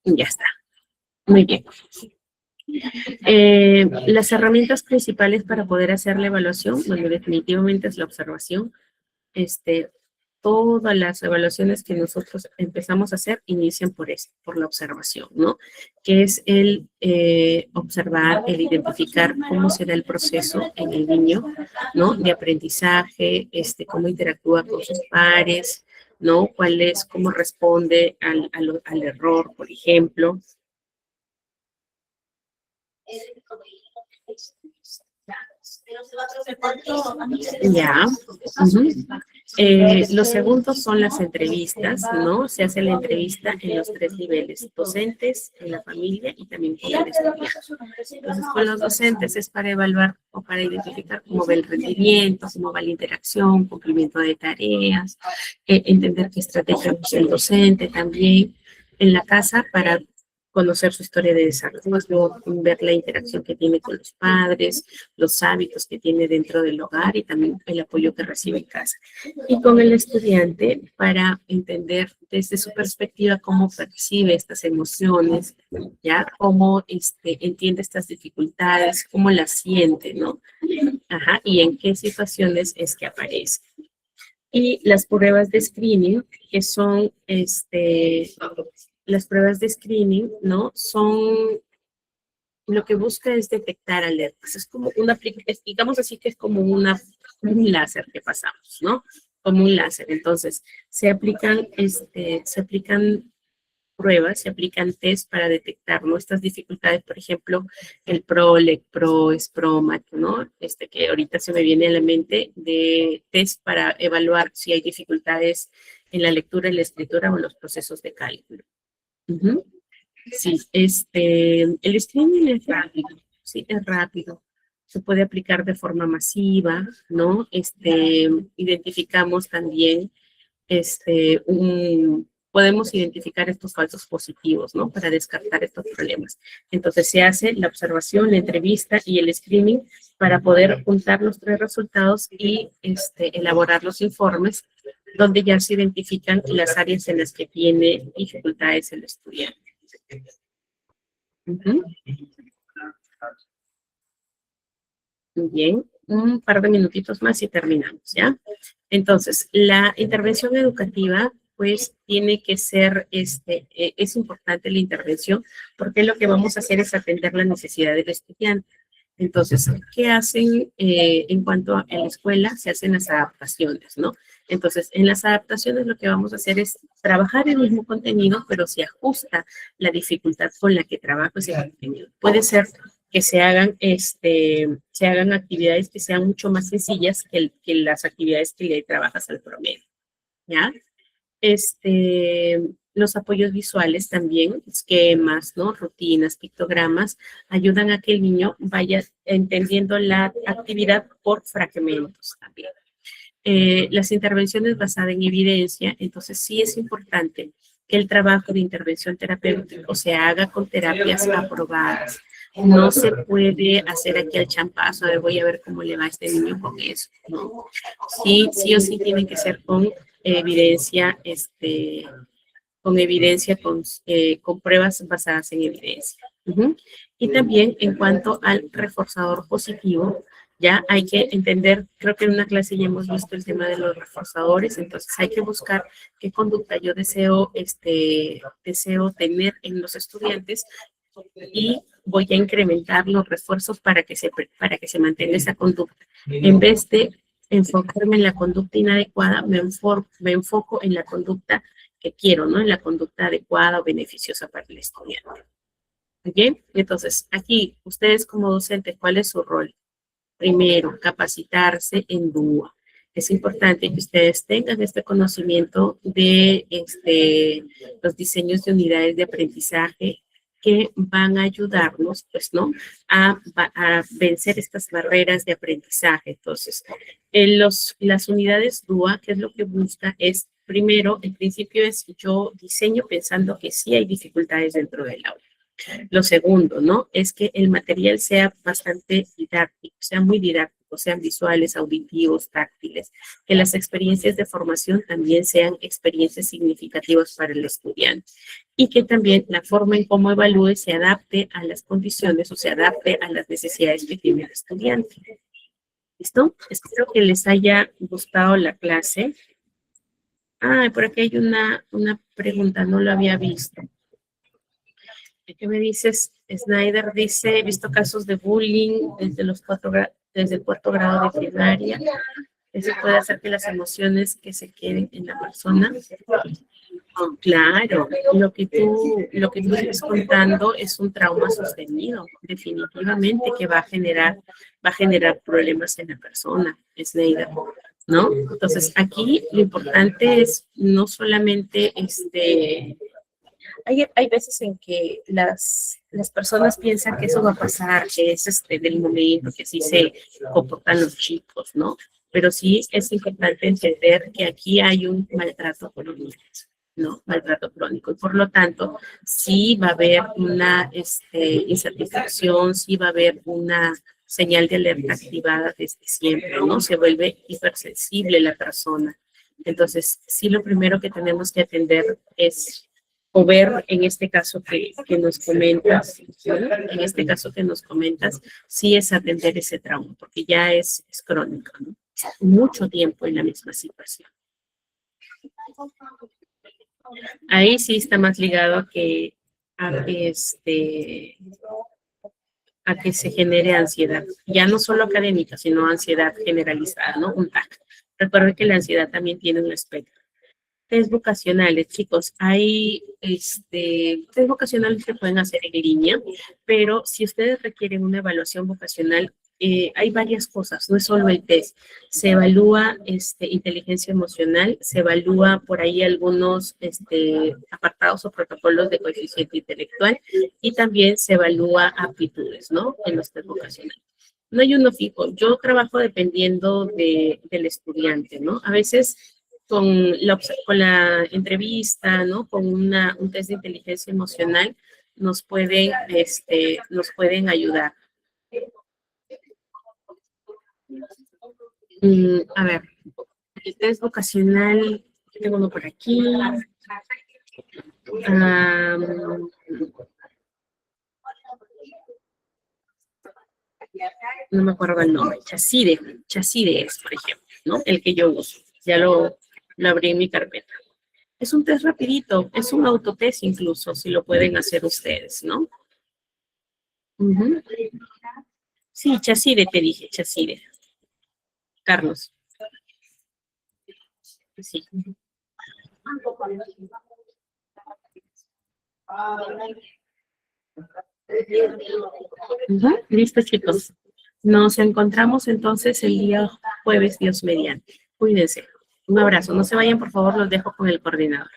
Ya está. Muy bien. Las herramientas principales para poder hacer la evaluación, bueno, definitivamente es la observación.
todas las evaluaciones que nosotros empezamos a hacer inician por esto, por la observación, ¿no? Que es el observar, el identificar cómo será el proceso en el niño, ¿no? De aprendizaje, cómo interactúa con sus pares, ¿no? Cuál es, cómo responde al error, por ejemplo. Ya. Los segundos son las entrevistas, ¿no? Se hace la entrevista en los 3 niveles, docentes, en la familia y también con el estudiante. Entonces, con los docentes es para evaluar o para identificar cómo va el rendimiento, cómo va la interacción, cumplimiento de tareas, entender qué estrategia usa el docente también. En la casa para conocer su historia de desarrollo, ver la interacción que tiene con los padres, los hábitos que tiene dentro del hogar y también el apoyo que recibe en casa. Y con el estudiante para entender desde su perspectiva cómo percibe estas emociones, ya, cómo entiende estas dificultades, cómo las siente, ¿no? Ajá, y en qué situaciones es que aparece. Y las pruebas de screening, que son las pruebas de screening, ¿no? Son, lo que busca es detectar alertas. Es como una, digamos así que es como un láser que pasamos, ¿no? Como un láser. Entonces, se aplican pruebas, se aplican test para detectar nuestras dificultades, por ejemplo, el PROLEC, PROES, PROMAT, ¿no? Que ahorita se me viene a la mente de test para evaluar si hay dificultades en la lectura y la escritura o en los procesos de cálculo. Uh-huh. Sí, el streaming es rápido, sí, es rápido. Se puede aplicar de forma masiva, ¿no? Identificamos también, podemos identificar estos falsos positivos, ¿no? Para descartar estos problemas. Entonces se hace la observación, la entrevista y el streaming para poder juntar los 3 resultados y elaborar los informes donde ya se identifican las áreas en las que tiene dificultades el estudiante. Uh-huh. Muy bien, un par de minutitos más y terminamos, ¿ya? Entonces, la intervención educativa, pues, tiene que ser, es importante la intervención, porque lo que vamos a hacer es atender la necesidad del estudiante. Entonces, ¿qué hacen en cuanto a la escuela? Se hacen las adaptaciones, ¿no? Entonces, en las adaptaciones lo que vamos a hacer es trabajar el mismo contenido, pero se ajusta la dificultad con la que trabajo ese contenido. Puede ser que se hagan actividades que sean mucho más sencillas que las actividades que le trabajas al promedio, ¿ya? Los apoyos visuales también, esquemas, ¿no? Rutinas, pictogramas, ayudan a que el niño vaya entendiendo la actividad por fragmentos también. Las intervenciones basadas en evidencia, entonces sí es importante que el trabajo de intervención terapéutica se haga con terapias aprobadas. No se puede hacer aquí el champazo, voy a ver cómo le va a este niño con eso, ¿no? Sí o sí tiene que ser con evidencia, con pruebas basadas en evidencia. Uh-huh. Y también en cuanto al reforzador positivo, ya hay que entender, creo que en una clase ya hemos visto el tema de los reforzadores, entonces hay que buscar qué conducta yo deseo tener en los estudiantes y voy a incrementar los refuerzos para que se mantenga esa conducta. En vez de enfocarme en la conducta inadecuada, me enfoco en la conducta que quiero, ¿no? En la conducta adecuada o beneficiosa para el estudiante. ¿Ok? Entonces, aquí, ustedes como docentes, ¿cuál es su rol? Primero, capacitarse en DUA. Es importante que ustedes tengan este conocimiento de los diseños de unidades de aprendizaje que van a ayudarnos, pues, ¿no? A vencer estas barreras de aprendizaje. Entonces, las unidades DUA, ¿qué es lo que busca? Es, primero, el principio es yo diseño pensando que sí hay dificultades dentro del aula. Lo segundo, ¿no? Es que el material sea bastante didáctico, sea muy didáctico, sean visuales, auditivos, táctiles, que las experiencias de formación también sean experiencias significativas para el estudiante y que también la forma en cómo evalúe se adapte a las condiciones o se adapte a las necesidades que tiene el estudiante. ¿Listo? Espero que les haya gustado la clase. Por aquí hay una pregunta, no lo había visto. ¿Qué me dices? Snyder dice, he visto casos de bullying desde el cuarto grado de primaria. Eso puede hacer que las emociones que se queden en la persona. Oh, claro, lo que tú estás contando es un trauma sostenido, definitivamente que va a generar problemas en la persona, Snyder, ¿no? Entonces, aquí lo importante es no solamente hay veces en que las personas piensan que eso va a pasar, que es del momento, que así se comportan los chicos, ¿no? Pero sí es importante entender que aquí hay un maltrato crónico, ¿no? Maltrato crónico. Y por lo tanto, sí va a haber una insatisfacción, sí va a haber una señal de alerta activada desde siempre, ¿no? Se vuelve hipersensible la persona. Entonces, sí lo primero que tenemos que atender es o ver en este caso que nos comentas, ¿no? En este caso que nos comentas, sí es atender ese trauma, porque ya es crónico, ¿no? Mucho tiempo en la misma situación. Ahí sí está más ligado a que se genere ansiedad, ya no solo académica, sino ansiedad generalizada, ¿no? Un TAC. Recuerden que la ansiedad también tiene un espectro. Test vocacionales, chicos, hay test vocacionales que pueden hacer en línea, pero si ustedes requieren una evaluación vocacional, hay varias cosas, no es solo el test. Se evalúa inteligencia emocional, se evalúa por ahí algunos apartados o protocolos de coeficiente intelectual y también se evalúa aptitudes, ¿no? En los test vocacionales. No hay uno fijo, yo trabajo dependiendo del estudiante, ¿no? A veces con la entrevista, ¿no? Con un test de inteligencia emocional, nos pueden ayudar. A ver, el test vocacional, tengo uno por aquí. No me acuerdo el nombre, Chaside es, por ejemplo, ¿no? El que yo uso, ya lo abrí en mi carpeta. Es un test rapidito, es un autotest incluso, si lo pueden hacer ustedes, ¿no? Sí, Chaside te dije, Chaside. Carlos. Sí. Listo, chicos. Nos encontramos entonces el día jueves, Dios mediante. Cuídense. Un abrazo. No se vayan, por favor, los dejo con el coordinador.